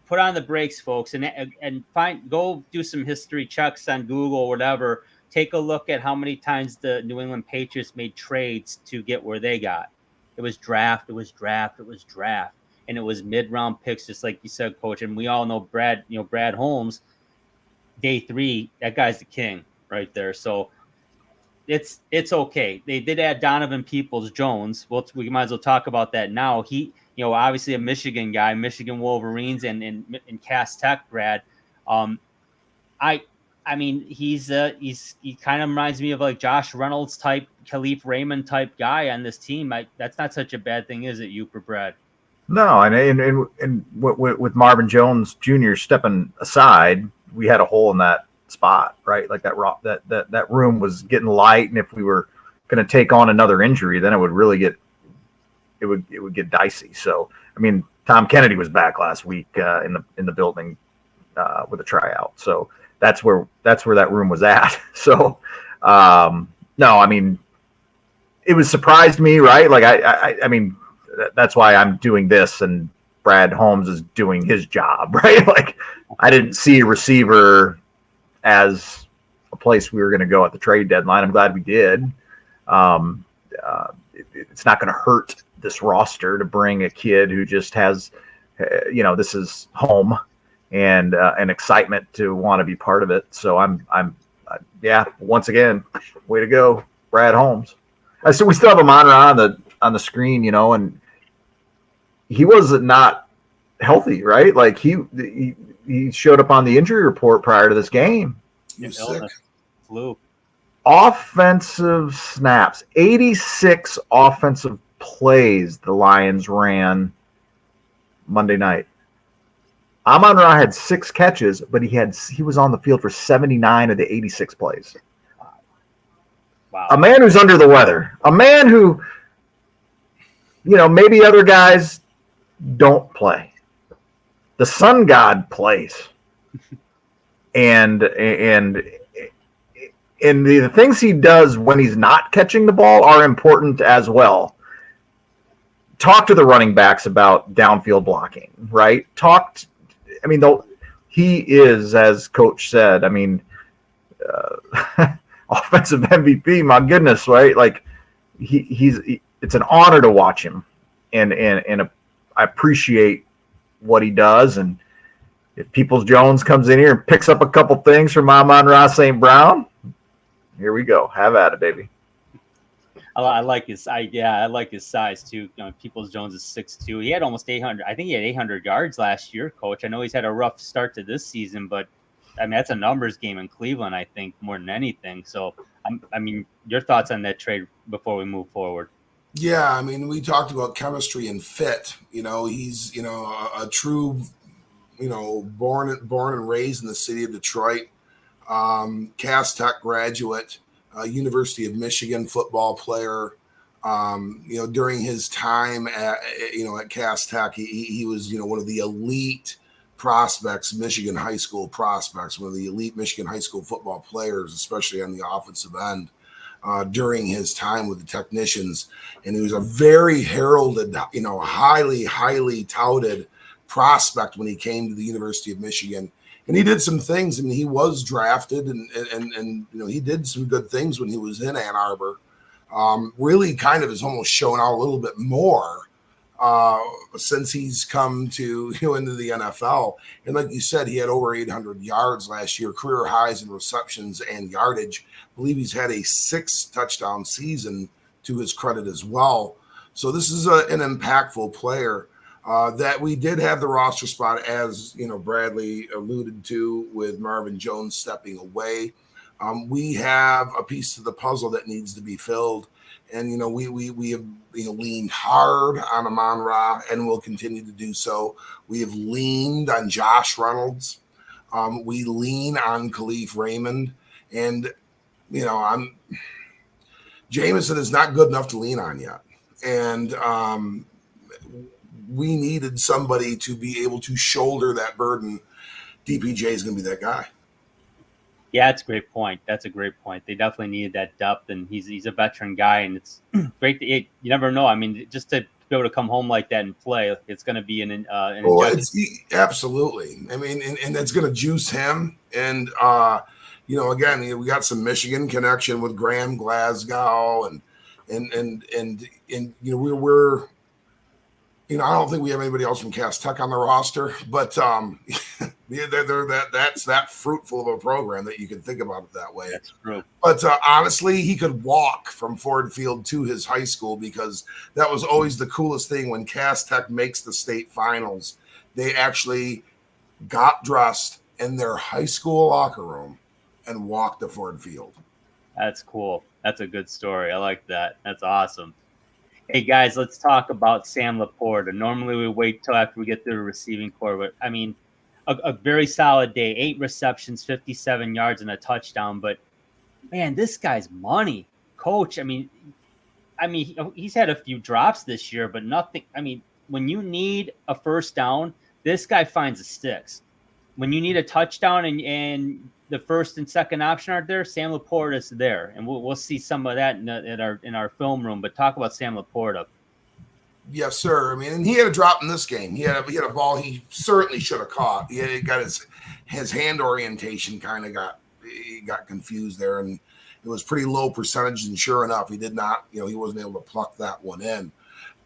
put on the brakes, folks, and go do some history checks on Google or whatever. Take a look at how many times the New England Patriots made trades to get where they got. It was draft, and it was mid-round picks, just like you said, Coach. And we all know Brad Holmes, day 3, that guy's the king right there. So it's okay. They did add Donovan Peoples-Jones. We might as well talk about that now. He, obviously a Michigan guy, Michigan Wolverines, and Cass Tech grad. I mean, he kind of reminds me of like Josh Reynolds type, Khalif Raymond type guy on this team. That's not such a bad thing, is it, Uper Brad? No, and with Marvin Jones Jr. stepping aside, we had a hole in that spot, right? Like that room was getting light, and if we were going to take on another injury, then it would really get dicey. So, I mean, Tom Kennedy was back last week in the building with a tryout. So that's where that room was at. So no, I mean, it was surprised me, right? Like I mean, that's why I'm doing this and Brad Holmes is doing his job, right? Like I didn't see a receiver as a place we were going to go at the trade deadline. I'm glad we did. It's not going to hurt this roster to bring a kid who just has, this is home and an excitement to want to be part of it. So yeah, once again, way to go, Brad Holmes. So we still have him on the screen, and he was not healthy, right? Like he showed up on the injury report prior to this game. He was sick. Flu. Offensive snaps, 86 offensive plays the Lions ran Monday night. Amon-Ra had 6 catches, but he was on the field for 79 of the 86 plays. Wow. A man who's under the weather. A man who, maybe other guys don't play. The sun god plays. And the things he does when he's not catching the ball are important as well. Talk to the running backs about downfield blocking, right? He is, as Coach said, offensive MVP, my goodness, right? Like it's an honor to watch him, and I appreciate what he does. And if Peoples-Jones comes in here and picks up a couple things from Amon-Ra St. Brown, here we go. Have at it, baby. I like his size too. Peoples-Jones is 6'2". He had almost 800. I think he had 800 yards last year, Coach. I know he's had a rough start to this season, but that's a numbers game in Cleveland, I think, more than anything. So, your thoughts on that trade before we move forward? Yeah, we talked about chemistry and fit. He's a true, born and raised in the city of Detroit, Cass Tech graduate. University of Michigan football player. During his time at Cass Tech, he was one of the elite prospects, Michigan high school prospects, one of the elite Michigan high school football players, especially on the offensive end. During his time with the Technicians, and he was a very heralded, highly touted prospect when he came to the University of Michigan. And he did some things. He was drafted, and he did some good things when he was in Ann Arbor. Really, kind of has almost shown out a little bit more since he's come to into the NFL. And like you said, he had over 800 yards last year, career highs in receptions and yardage. I believe he's had a 6-touchdown season to his credit as well. So this is an impactful player. That we did have the roster spot, as Bradley alluded to, with Marvin Jones stepping away. We have a piece of the puzzle that needs to be filled, and we have leaned hard on Amon-Ra, and will continue to do so. We have leaned on Josh Reynolds. We lean on Khalif Raymond, and Jameson is not good enough to lean on yet, and we needed somebody to be able to shoulder that burden. DPJ is going to be that guy. Yeah, that's a great point. They definitely needed that depth, and he's a veteran guy, and it's great. You never know. Just to be able to come home like that and play, it's going to be an absolutely. And it's going to juice him. And again, we got some Michigan connection with Graham Glasgow, and we're. I don't think we have anybody else from Cass Tech on the roster, but that's that fruitful of a program that you can think about it that way. That's true. But honestly, he could walk from Ford Field to his high school, because that was always the coolest thing. When Cass Tech makes the state finals, they actually got dressed in their high school locker room and walked to Ford Field. That's cool. That's a good story. I like that. That's awesome. Hey, guys, let's talk about Sam Laporta. Normally, we wait till after we get through the receiving corps, but a very solid day. 8 receptions, 57 yards, and a touchdown. But, man, this guy's Coach. He's had a few drops this year, but nothing. when you need a first down, this guy finds the sticks. When you need a touchdown and the first and second option aren't there, Sam Laporta is there, and we'll see some of that in our film room. But talk about Sam Laporta. Yes, sir. I mean, and he had a drop in this game. He had a ball he certainly should have caught. He got his hand orientation kind of got confused there, and it was pretty low percentage. And sure enough, he did not. He wasn't able to pluck that one in.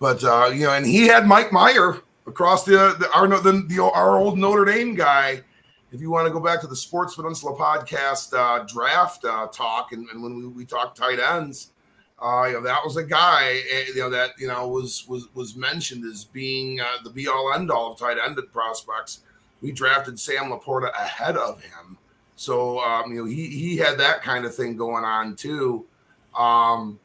But and he had Mike Meyer across our old Notre Dame guy. If you want to go back to the Sports Peninsula podcast draft talk, and when we talked tight ends. That was a guy, that was mentioned as being the be all end all of tight ended prospects. We drafted Sam Laporta ahead of him, so he had that kind of thing going on too, and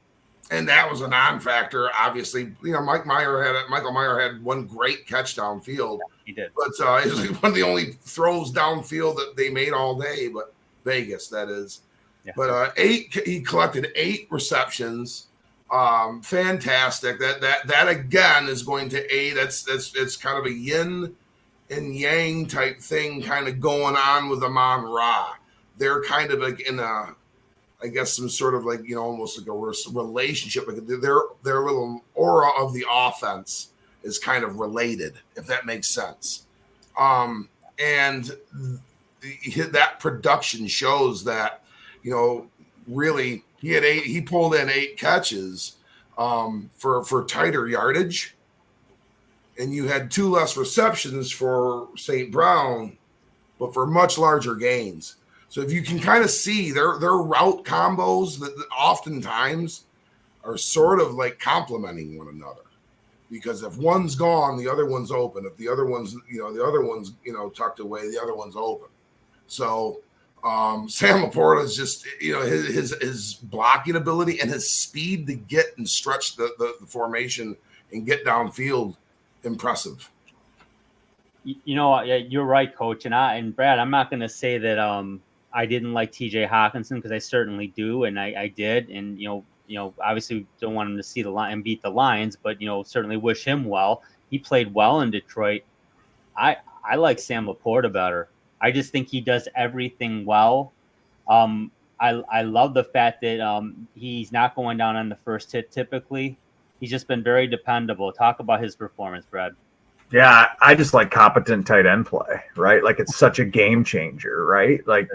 that was a non-factor. Obviously, Michael Meyer had one great catch downfield. He did, but it was one of the only throws downfield that they made all day. But Vegas, that is. Yeah. But he collected 8 receptions. Fantastic. That again is going to aid. It's kind of a yin and yang type thing kind of going on with Amon Ra. They're kind of like in I guess some sort of like, almost like a relationship. Like their little aura of the offense is kind of related, if that makes sense. And that production shows that, really he pulled in 8 catches for tighter yardage, and you had 2 less receptions for St. Brown, but for much larger gains. So if you can kind of see their route combos that oftentimes are sort of like complementing one another, because if one's gone, the other one's open. If the other one's tucked away, the other one's open. So Sam Laporta is just, his blocking ability and his speed to get and stretch the formation and get downfield, impressive. You're right, Coach. And Brad, I'm not going to say that I didn't like TJ Hawkinson, because I certainly do, and I did. And obviously don't want him to see the line and beat the Lions, but certainly wish him well. He played well in Detroit. I like Sam Laporta better. I just think he does everything well. I love the fact that he's not going down on the first hit typically. He's just been very dependable. Talk about his performance, Brad. Yeah, I just like competent tight end play, right? Like it's such a game changer, right? Like,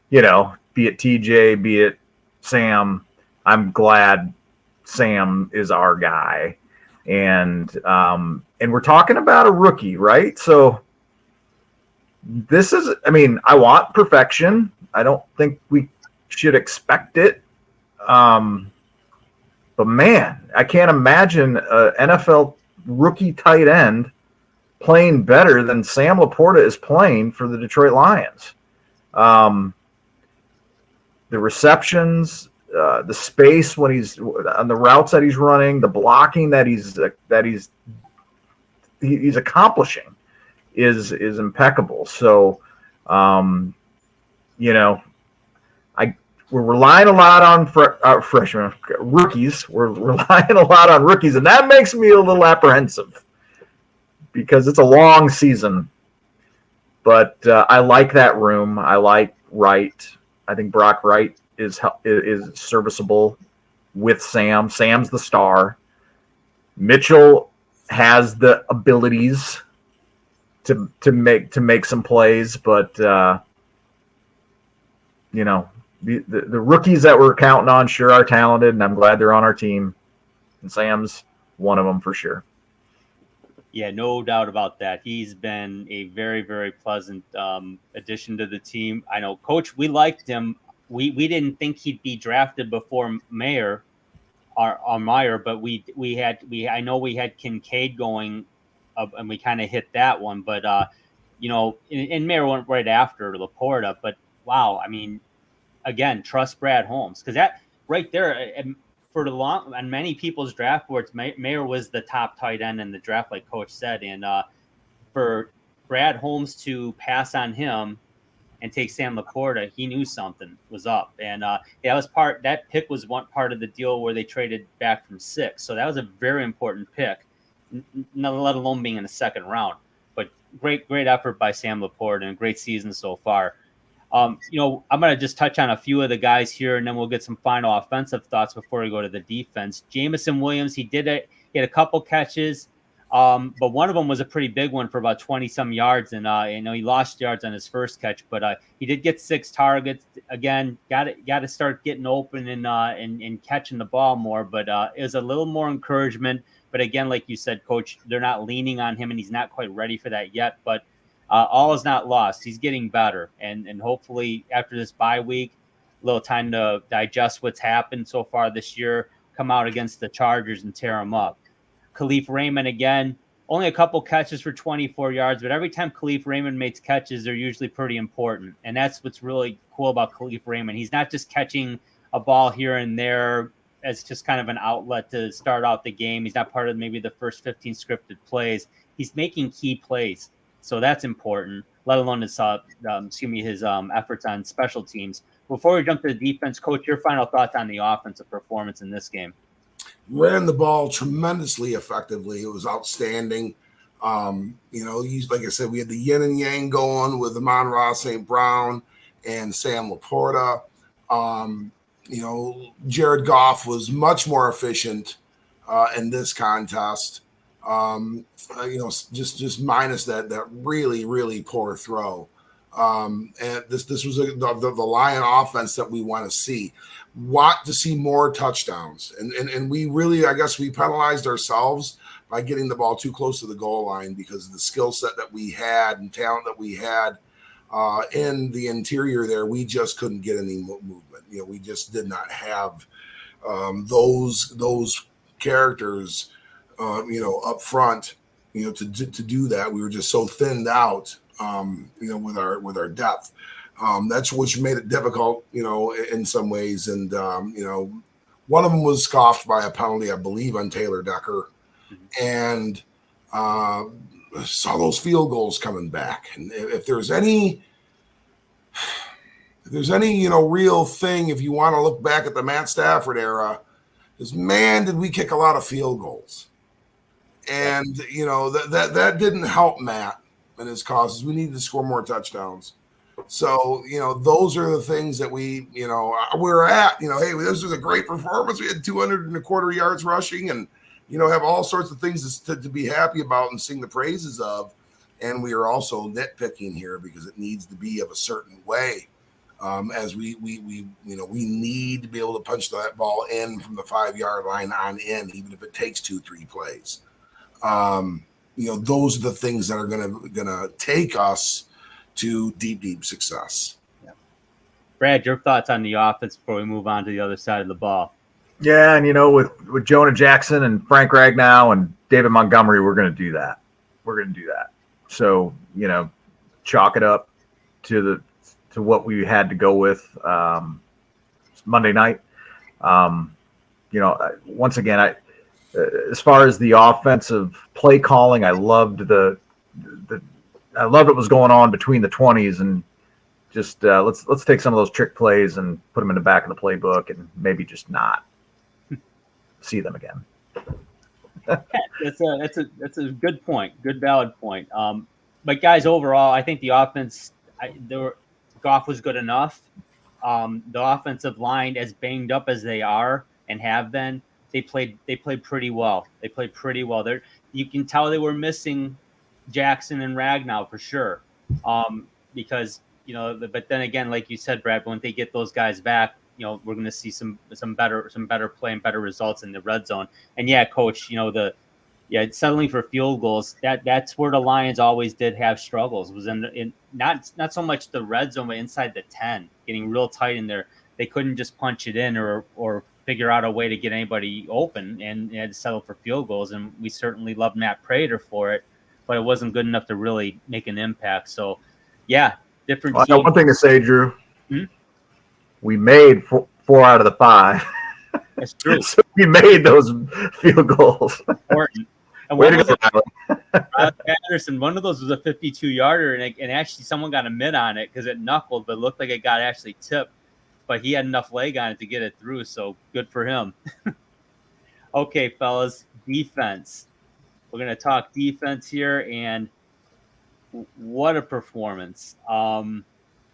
be it TJ, be it Sam, I'm glad Sam is our guy. And we're talking about a rookie, right? So this is, I want perfection. I don't think we should expect it. But man, I can't imagine an NFL rookie tight end playing better than Sam Laporta is playing for the Detroit Lions. The receptions, the space when he's on the routes that he's running, the blocking that he's accomplishing is impeccable. So, we're relying a lot on rookies. We're relying a lot on rookies, and that makes me a little apprehensive because it's a long season. But I like that room. I like Wright. I think Brock Wright is serviceable with Sam. Sam's the star. Mitchell has the abilities to make some plays, but the rookies that we're counting on sure are talented, and I'm glad they're on our team. And Sam's one of them for sure. Yeah, no doubt about that. He's been a very, very pleasant addition to the team. I know, Coach, we liked him. We didn't think he'd be drafted before Meyer, but I know we had Kincaid going up, and we kind of hit that one. But and Meyer went right after Laporta. But wow, again, trust Brad Holmes, because that right there. For the long on many people's draft boards, Meyer was the top tight end in the draft, like Coach said, and for Brad Holmes to pass on him and take Sam Laporta, he knew something was up, and that pick was one part of the deal where they traded back from 6, so that was a very important pick. not let alone being in the second round. But great effort by Sam Laporte and a great season so far. I'm going to just touch on a few of the guys here, and then we'll get some final offensive thoughts before we go to the defense. Jamison Williams, he did it. He had a couple catches, but one of them was a pretty big one for about 20-some yards, and he lost yards on his first catch, but he did get 6 targets. Again, got to start getting open and catching the ball more, but it was a little more encouragement. But again, like you said, Coach, they're not leaning on him, and he's not quite ready for that yet, but all is not lost. He's getting better, and hopefully after this bye week, a little time to digest what's happened so far this year, come out against the Chargers and tear them up. Khalif Raymond, again, only a couple catches for 24 yards, but every time Khalif Raymond makes catches, they're usually pretty important, and that's what's really cool about Khalif Raymond. He's not just catching a ball here and there as just kind of an outlet to start out the game. He's not part of maybe the first 15 scripted plays. He's making key plays. So that's important, let alone his efforts on special teams. Before we jump to the defense, Coach, your final thoughts on the offensive performance in this game? Ran the ball tremendously effectively. It was outstanding. Like I said, we had the yin and yang going with Amon-Ra St. Brown and Sam Laporta. Jared Goff was much more efficient in this contest. Just minus that really, really poor throw. And this was the Lion offense that we want to see. Want to see more touchdowns. And we really, I guess we penalized ourselves by getting the ball too close to the goal line because of the skill set that we had and talent that we had in the interior there. We just couldn't get any movement. We just did not have those characters up front, to do that. We were just so thinned out, with our depth. That's which made it difficult, in some ways. And, one of them was scoffed by a penalty, I believe, on Taylor Decker. And saw those field goals coming back. And if there's any, real thing, if you want to look back at the Matt Stafford era, is, man, did we kick a lot of field goals. And, that didn't help Matt and his causes. We needed to score more touchdowns. So, those are the things that we're at, hey, this was a great performance. We had 225 yards rushing and, have all sorts of things to be happy about and sing the praises of. And we are also nitpicking here because it needs to be of a certain way. As we need to be able to punch that ball in from the 5-yard line on in, even if it takes 2-3 plays. Those are the things that are gonna take us to deep success. Yeah. Brad, your thoughts on the offense before we move on to the other side of the ball? Yeah, and with Jonah Jackson and Frank Ragnow and David Montgomery, we're going to do that. So chalk it up to what we had to go with Monday night. Once again, as far as the offensive play calling, I loved I loved what was going on between the 20s, and just let's take some of those trick plays and put them in the back of the playbook and maybe just not see them again. That's a good point, good valid point. But guys, overall, I think the offense, Goff was good enough. The offensive line, as banged up as they are and have been, they played pretty well. You can tell they were missing Jackson and Ragnow for sure. Because but then again, like you said, Brad, when they get those guys back, we're going to see some better play and better results in the red zone. And yeah, Coach, settling for field goals, that's where the Lions always did have struggles. Was in not so much the red zone, but inside the 10, getting real tight in there. They couldn't just punch it in or figure out a way to get anybody open, and had to settle for field goals. And we certainly love Matt Prater for it, but it wasn't good enough to really make an impact. So, yeah, different. Well, I got one thing to say, Drew. Hmm? We made 4 out of the 5. That's true. So we made those field goals. Important. And Way to go, Patterson, one of those was a 52-yarder, and actually someone got a mid on it because it knuckled, but it looked like it got actually tipped. But he had enough leg on it to get it through, so good for him. Okay, fellas, defense. We're going to talk defense here, and what a performance. I'll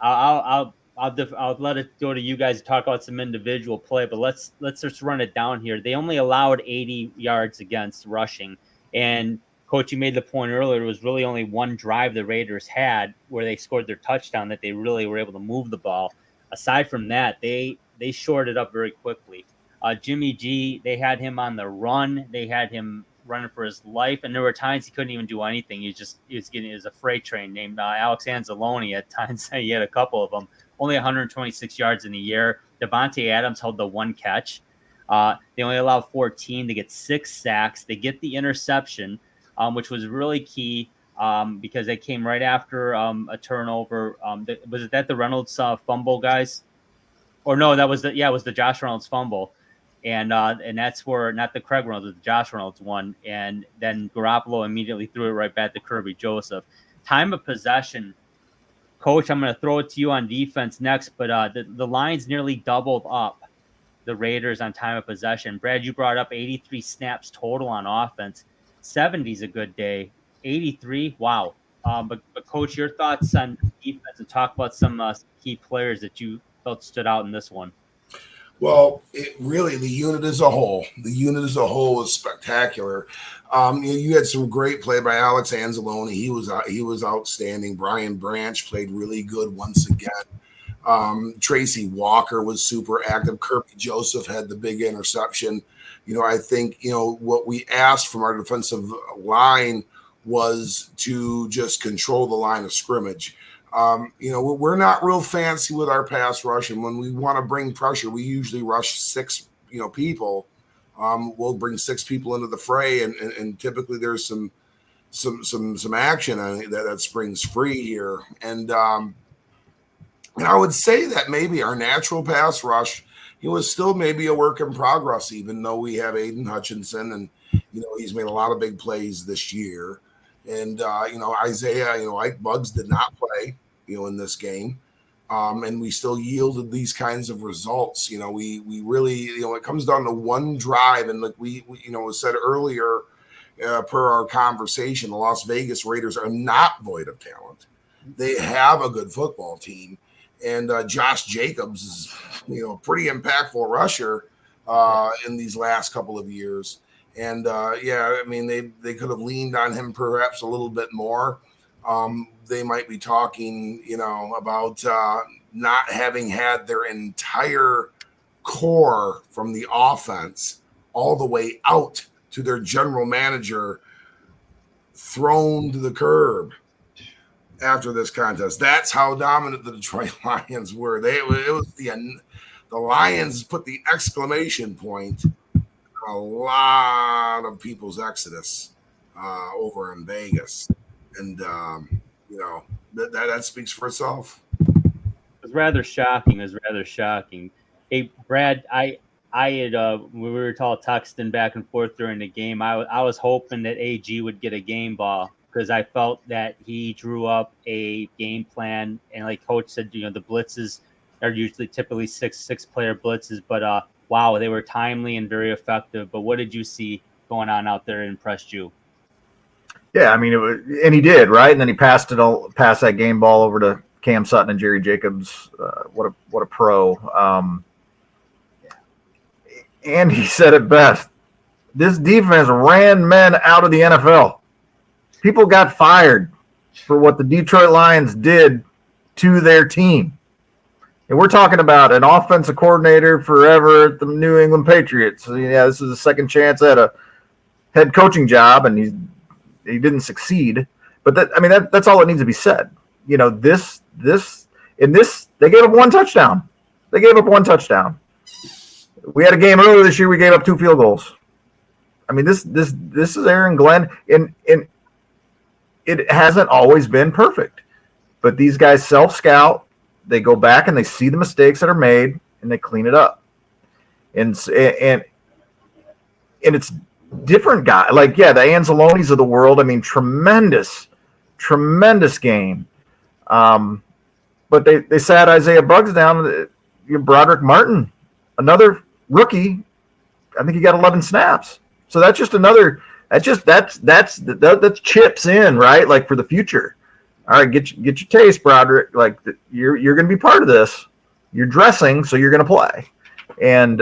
let it go to you guys to talk about some individual play, but let's just run it down here. They only allowed 80 yards against rushing, and Coach, you made the point earlier. It was really only one drive the Raiders had where they scored their touchdown that they really were able to move the ball. Aside from that, they shored it up very quickly. Jimmy G, they had him on the run. They had him running for his life, and there were times he couldn't even do anything. He was getting a freight train named Alex Anzalone. At times he had a couple of them. Only 126 yards in a year. Devontae Adams held the one catch. They only allowed 14. They get 6 sacks. They get the interception, which was really key because they came right after a turnover. Was that the Reynolds fumble, guys? Or no, it was the Josh Reynolds fumble. And that's where, not the Craig Reynolds, the Josh Reynolds one. And then Garoppolo immediately threw it right back to Kirby Joseph. Time of possession, Coach, I'm going to throw it to you on defense next, but the Lions nearly doubled up the Raiders on time of possession. Brad, you brought up 83 snaps total on offense. 70 is a good day. 83, wow. But Coach, your thoughts on defense, and talk about some key players that you felt stood out in this one. Well, the unit as a whole is spectacular. You had some great play by Alex Anzalone. He was outstanding. Brian Branch played really good once again. Tracy Walker was super active. Kirby Joseph had the big interception. I think what we asked from our defensive line was to just control the line of scrimmage. We're not real fancy with our pass rush, and when we want to bring pressure, we usually rush 6, people. We'll bring 6 people into the fray, and typically there's some action that springs free here. And I would say that maybe our natural pass rush, is still maybe a work in progress, even though we have Aiden Hutchinson, and he's made a lot of big plays this year. And Isaiah, Ike Buggs did not play, in this game, and we still yielded these kinds of results. We really, it comes down to one drive, and like we said earlier, per our conversation, the Las Vegas Raiders are not void of talent. They have a good football team, and Josh Jacobs is, a pretty impactful rusher in these last couple of years. And they could have leaned on him perhaps a little bit more. They might be talking, about not having had their entire core from the offense all the way out to their general manager thrown to the curb after this contest. That's how dominant the Detroit Lions were. It was the Lions put the exclamation point a lot of people's exodus over in Vegas, and that speaks for itself. It was rather shocking. Hey, Brad, I had we were all texting back and forth during the game. I was hoping that AG would get a game ball because I felt that he drew up a game plan, and like Coach said, the blitzes are typically six player blitzes, but wow, they were timely and very effective. But what did you see going on out there that impressed you? Yeah, I mean, and he did, right? And then he passed that game ball over to Cam Sutton and Jerry Jacobs. What a pro! And he said it best: this defense ran men out of the NFL. People got fired for what the Detroit Lions did to their team. And we're talking about an offensive coordinator forever at the New England Patriots. So, this is a second chance at a head coaching job, and he didn't succeed. But that's all that needs to be said. They gave up one touchdown. We had a game earlier this year. We gave up 2 field goals. I mean, this is Aaron Glenn, and it hasn't always been perfect. But these guys self-scout. They go back and they see the mistakes that are made and they clean it up. And it's different guys. Like, the Anzalones of the world. I mean, tremendous game. But they sat Isaiah Buggs down. Broderick Martin, another rookie. I think he got 11 snaps. So that's just another That's chips in, right? Like for the future. All right, get your taste, Broderick. Like you're going to be part of this. You're dressing, so you're going to play. And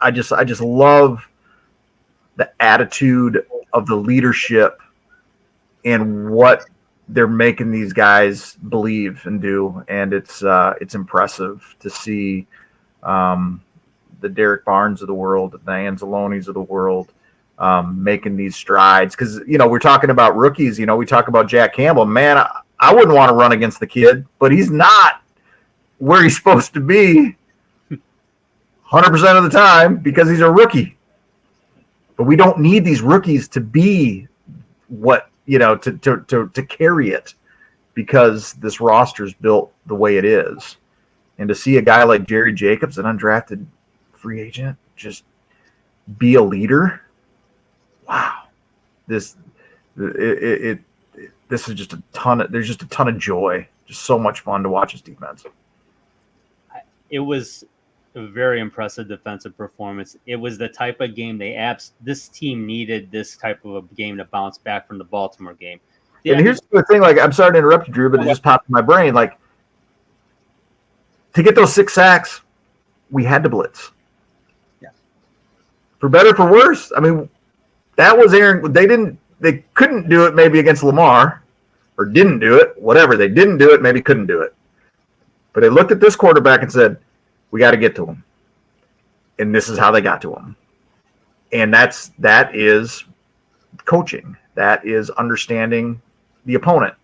I just love the attitude of the leadership and what they're making these guys believe and do. And it's impressive to see the Derek Barnes of the world, the Anzalonis of the world, making these strides. Because, we're talking about rookies. We talk about Jack Campbell. Man, I wouldn't want to run against the kid, but he's not where he's supposed to be 100% of the time because he's a rookie. But we don't need these rookies to be what, to carry it, because this roster is built the way it is. And to see a guy like Jerry Jacobs, an undrafted free agent, just be a leader. Wow. This is just there's just a ton of joy. Just so much fun to watch his defense. It was a very impressive defensive performance. It was the type of game this team needed, this type of a game to bounce back from the Baltimore game. Yeah, and here's the thing, like, I'm sorry to interrupt you, Drew, but it just popped in my brain. Like, to get those 6 sacks, we had to blitz. Yeah. For better, for worse. I mean, that was Aaron. They couldn't do it maybe against Lamar, or didn't do it, whatever. They didn't do it, maybe couldn't do it. But they looked at this quarterback and said, we got to get to him. And this is how they got to him. And that is coaching. That is understanding the opponent.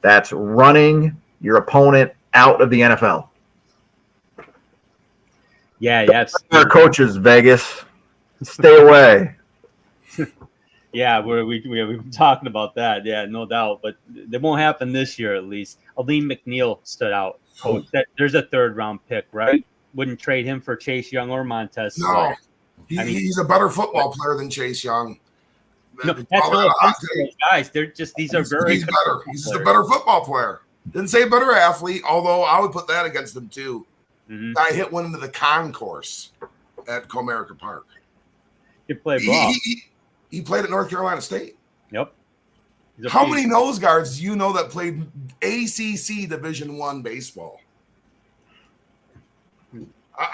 That's running your opponent out of the NFL. Yeah. Our coaches, Vegas, stay away. Yeah, we've been talking about that. Yeah, no doubt. But it won't happen this year, at least. Aleem McNeil stood out. Coach, there's a 3rd-round pick, right? Wouldn't trade him for Chase Young or Montez. No, he's a better football player than Chase Young. No, that's no offense to those guys. They're just He's better. He's just a better football player. Didn't say better athlete, although I would put that against him too. Mm-hmm. I hit one into the concourse at Comerica Park. He played ball. He played at North Carolina State. Yep. How many nose guards do you know that played ACC Division I baseball?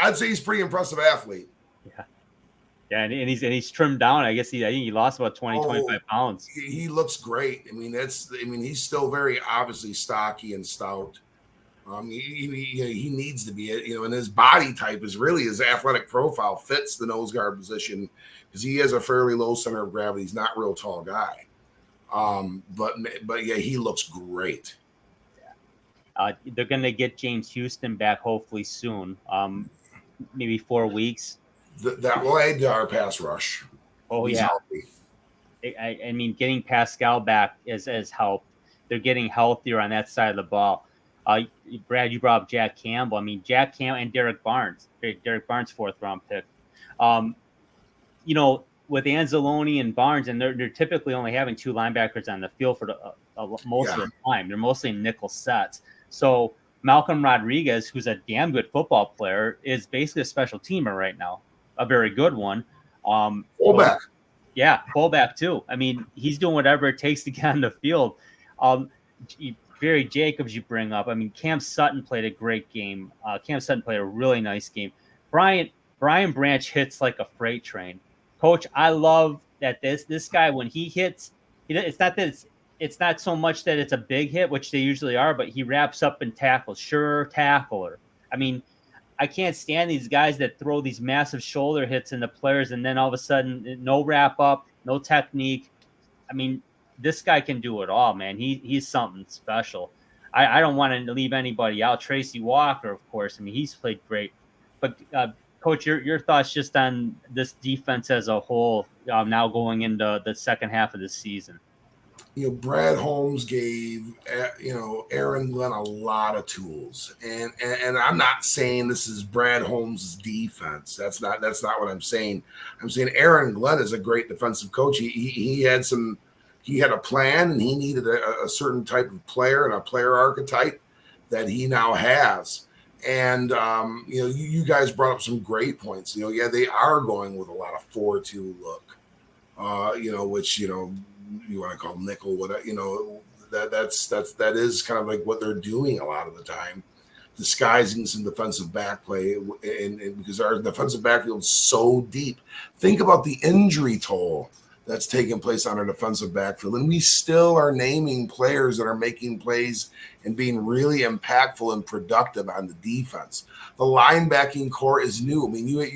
I'd say he's a pretty impressive athlete. Yeah, and he's trimmed down. I think he lost about 25 pounds. He looks great. He's still very obviously stocky and stout. He needs to be, and his body type is really, his athletic profile fits the nose guard position because he has a fairly low center of gravity. He's not a real tall guy. But yeah, he looks great. They're going to get James Houston back hopefully soon. Maybe 4 weeks. That will aid to our pass rush. Oh, he's healthy. I mean, getting Pascal back has helped. They're getting healthier on that side of the ball. Brad, you brought up Jack Campbell. I mean, Jack Campbell and Derek Barnes. Derek Barnes, 4th-round pick. With Anzalone and Barnes, and they're typically only having 2 linebackers on the field for most of the time. They're mostly in nickel sets. So Malcolm Rodriguez, who's a damn good football player, is basically a special teamer right now, a very good one. Fullback. Yeah, fullback too. I mean, he's doing whatever it takes to get on the field. Jerry Jacobs, you bring up. I mean, Cam Sutton played a great game. Cam Sutton played a really nice game. Brian Branch hits like a freight train. Coach, I love that this guy, when he hits, it's not so much that it's a big hit, which they usually are, but he wraps up and tackles. Sure tackler. I mean, I can't stand these guys that throw these massive shoulder hits into players and then all of a sudden no wrap up, no technique. I mean, this guy can do it all, man. He's something special. I don't want to leave anybody out. Tracy Walker, of course. I mean, he's played great. But Coach, your thoughts just on this defense as a whole now going into the second half of the season. Brad Holmes gave Aaron Glenn a lot of tools, and I'm not saying this is Brad Holmes' defense. That's not what I'm saying. I'm saying Aaron Glenn is a great defensive coach. He had a plan, and he needed a certain type of player and a player archetype that he now has. And you guys brought up some great points. They are going with a lot of 4-2 look. which, you want to call nickel, whatever, that is kind of like what they're doing a lot of the time, disguising some defensive back play, and because our defensive backfield is so deep. Think about the injury toll that's taking place on our defensive backfield, and we still are naming players that are making plays and being really impactful and productive on the defense. The linebacking core is new. I mean,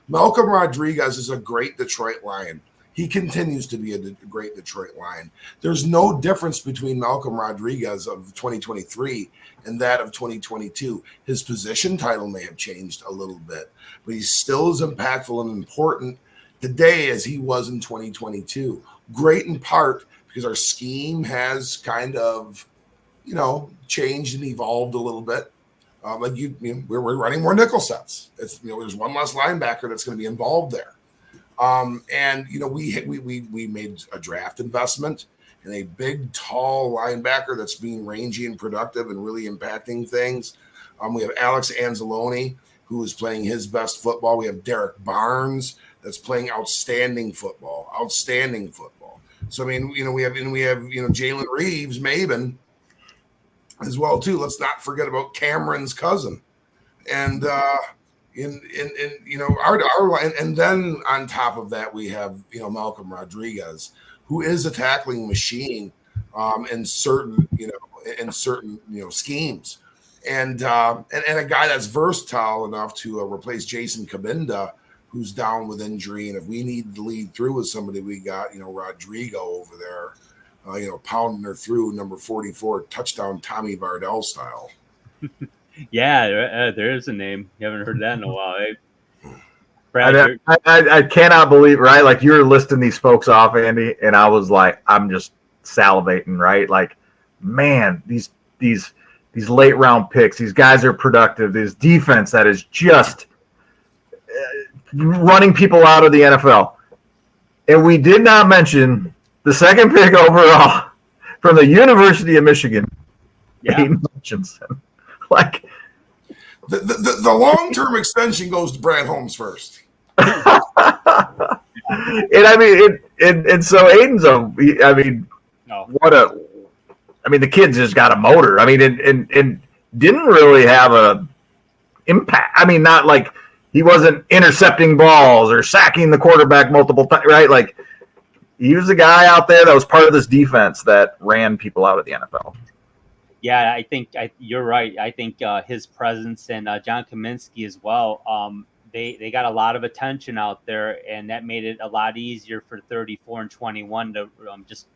Malcolm Rodriguez is a great Detroit Lion. He continues to be a great Detroit Lion. There's no difference between Malcolm Rodriguez of 2023 and that of 2022. His position title may have changed a little bit, but he's still as impactful and important today as he was in 2022. Great in part because our scheme has kind of, changed and evolved a little bit. We're running more nickel sets. It's, there's one less linebacker that's going to be involved there. We made a draft investment in a big, tall linebacker that's being rangy and productive and really impacting things. We have Alex Anzalone, who is playing his best football. We have Derek Barnes that's playing outstanding football. So, I mean, we have Jalen Reeves, Maven as well, too. Let's not forget about Cameron's cousin. And, and then on top of that, we have Malcolm Rodriguez, who is a tackling machine in certain schemes, and a guy that's versatile enough to replace Jason Cabinda, who's down with injury. And if we need to lead through with somebody, we got Rodrigo over there, pounding her through, number 44, touchdown Tommy Vardell style. Yeah, there is a name. You haven't heard that in a while. Eh? Brad, I cannot believe, right? Like, you were listing these folks off, Andy, and I was like, I'm just salivating, right? Like, man, these late round picks, these guys are productive. This defense that is just running people out of the NFL. And we did not mention the second pick overall from the University of Michigan, Aiden Hutchinson. Like, the long-term extension goes to Brad Holmes first. And I mean, and so Aiden's the kid's just got a motor. I mean, and didn't really have a impact. I mean, not like he wasn't intercepting balls or sacking the quarterback multiple times, right? Like, he was a guy out there that was part of this defense that ran people out of the NFL. Yeah, I think you're right. I think his presence and John Kaminsky as well, they got a lot of attention out there, and that made it a lot easier for 34 and 21 to just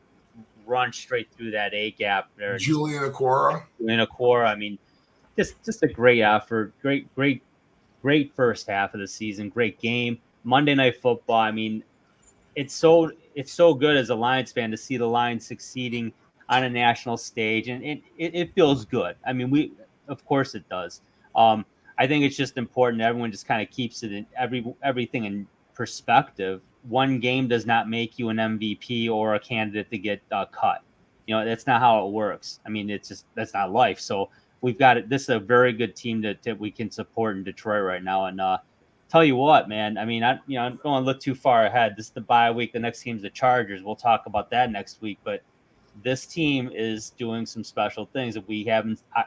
run straight through that A gap there. Julian Okwara. I mean, just a great effort. Great first half of the season. Great game. Monday Night Football. I mean, it's so good as a Lions fan to see the Lions succeeding on a national stage, and it feels good. I mean, of course it does. I think it's just important that everyone just kind of keeps it in everything in perspective. One game does not make you an MVP or a candidate to get cut. That's not how it works. I mean, that's not life. So we've got it. This is a very good team that we can support in Detroit right now. And tell you what, man. I mean, I don't want to look too far ahead. This is the bye week. The next team's the Chargers. We'll talk about that next week, but this team is doing some special things that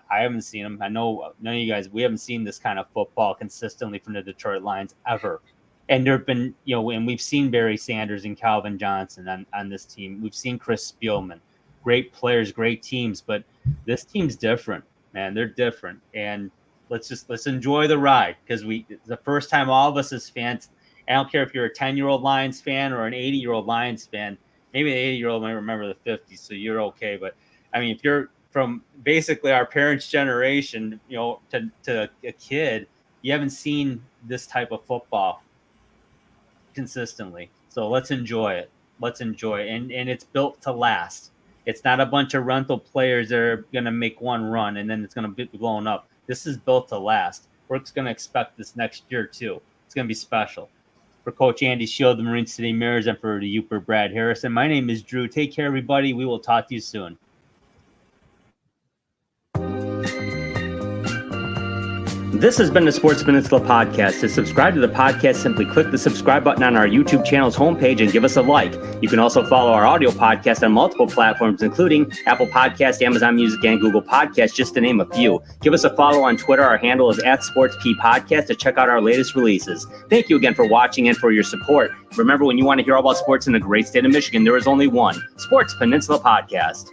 I haven't seen them. I know none of you guys, we haven't seen this kind of football consistently from the Detroit Lions ever. And there've been, and we've seen Barry Sanders and Calvin Johnson on this team. We've seen Chris Spielman, great players, great teams, but this team's different, man. They're different. And let's enjoy the ride, because it's the first time all of us as fans, I don't care if you're a 10-year-old Lions fan or an 80-year-old Lions fan. Maybe the 80-year-old might remember the 50s, so you're okay. But I mean, if you're from basically our parents' generation, to a kid, you haven't seen this type of football consistently. So let's enjoy it. And it's built to last. It's not a bunch of rental players that are going to make one run and then it's going to be blown up. This is built to last. We're going to expect this next year too. It's going to be special. For Coach Andy Shield, the Marine City Mirrors, and for the Uper Brad Harrison, my name is Drew. Take care, everybody. We will talk to you soon. This has been the Sports Peninsula Podcast. To subscribe to the podcast, simply click the subscribe button on our YouTube channel's homepage and give us a like. You can also follow our audio podcast on multiple platforms, including Apple Podcast, Amazon Music, and Google Podcasts, just to name a few. Give us a follow on Twitter. Our handle is @SportsPPodcast to check out our latest releases. Thank you again for watching and for your support. Remember, when you want to hear all about sports in the great state of Michigan, there is only one Sports Peninsula Podcast.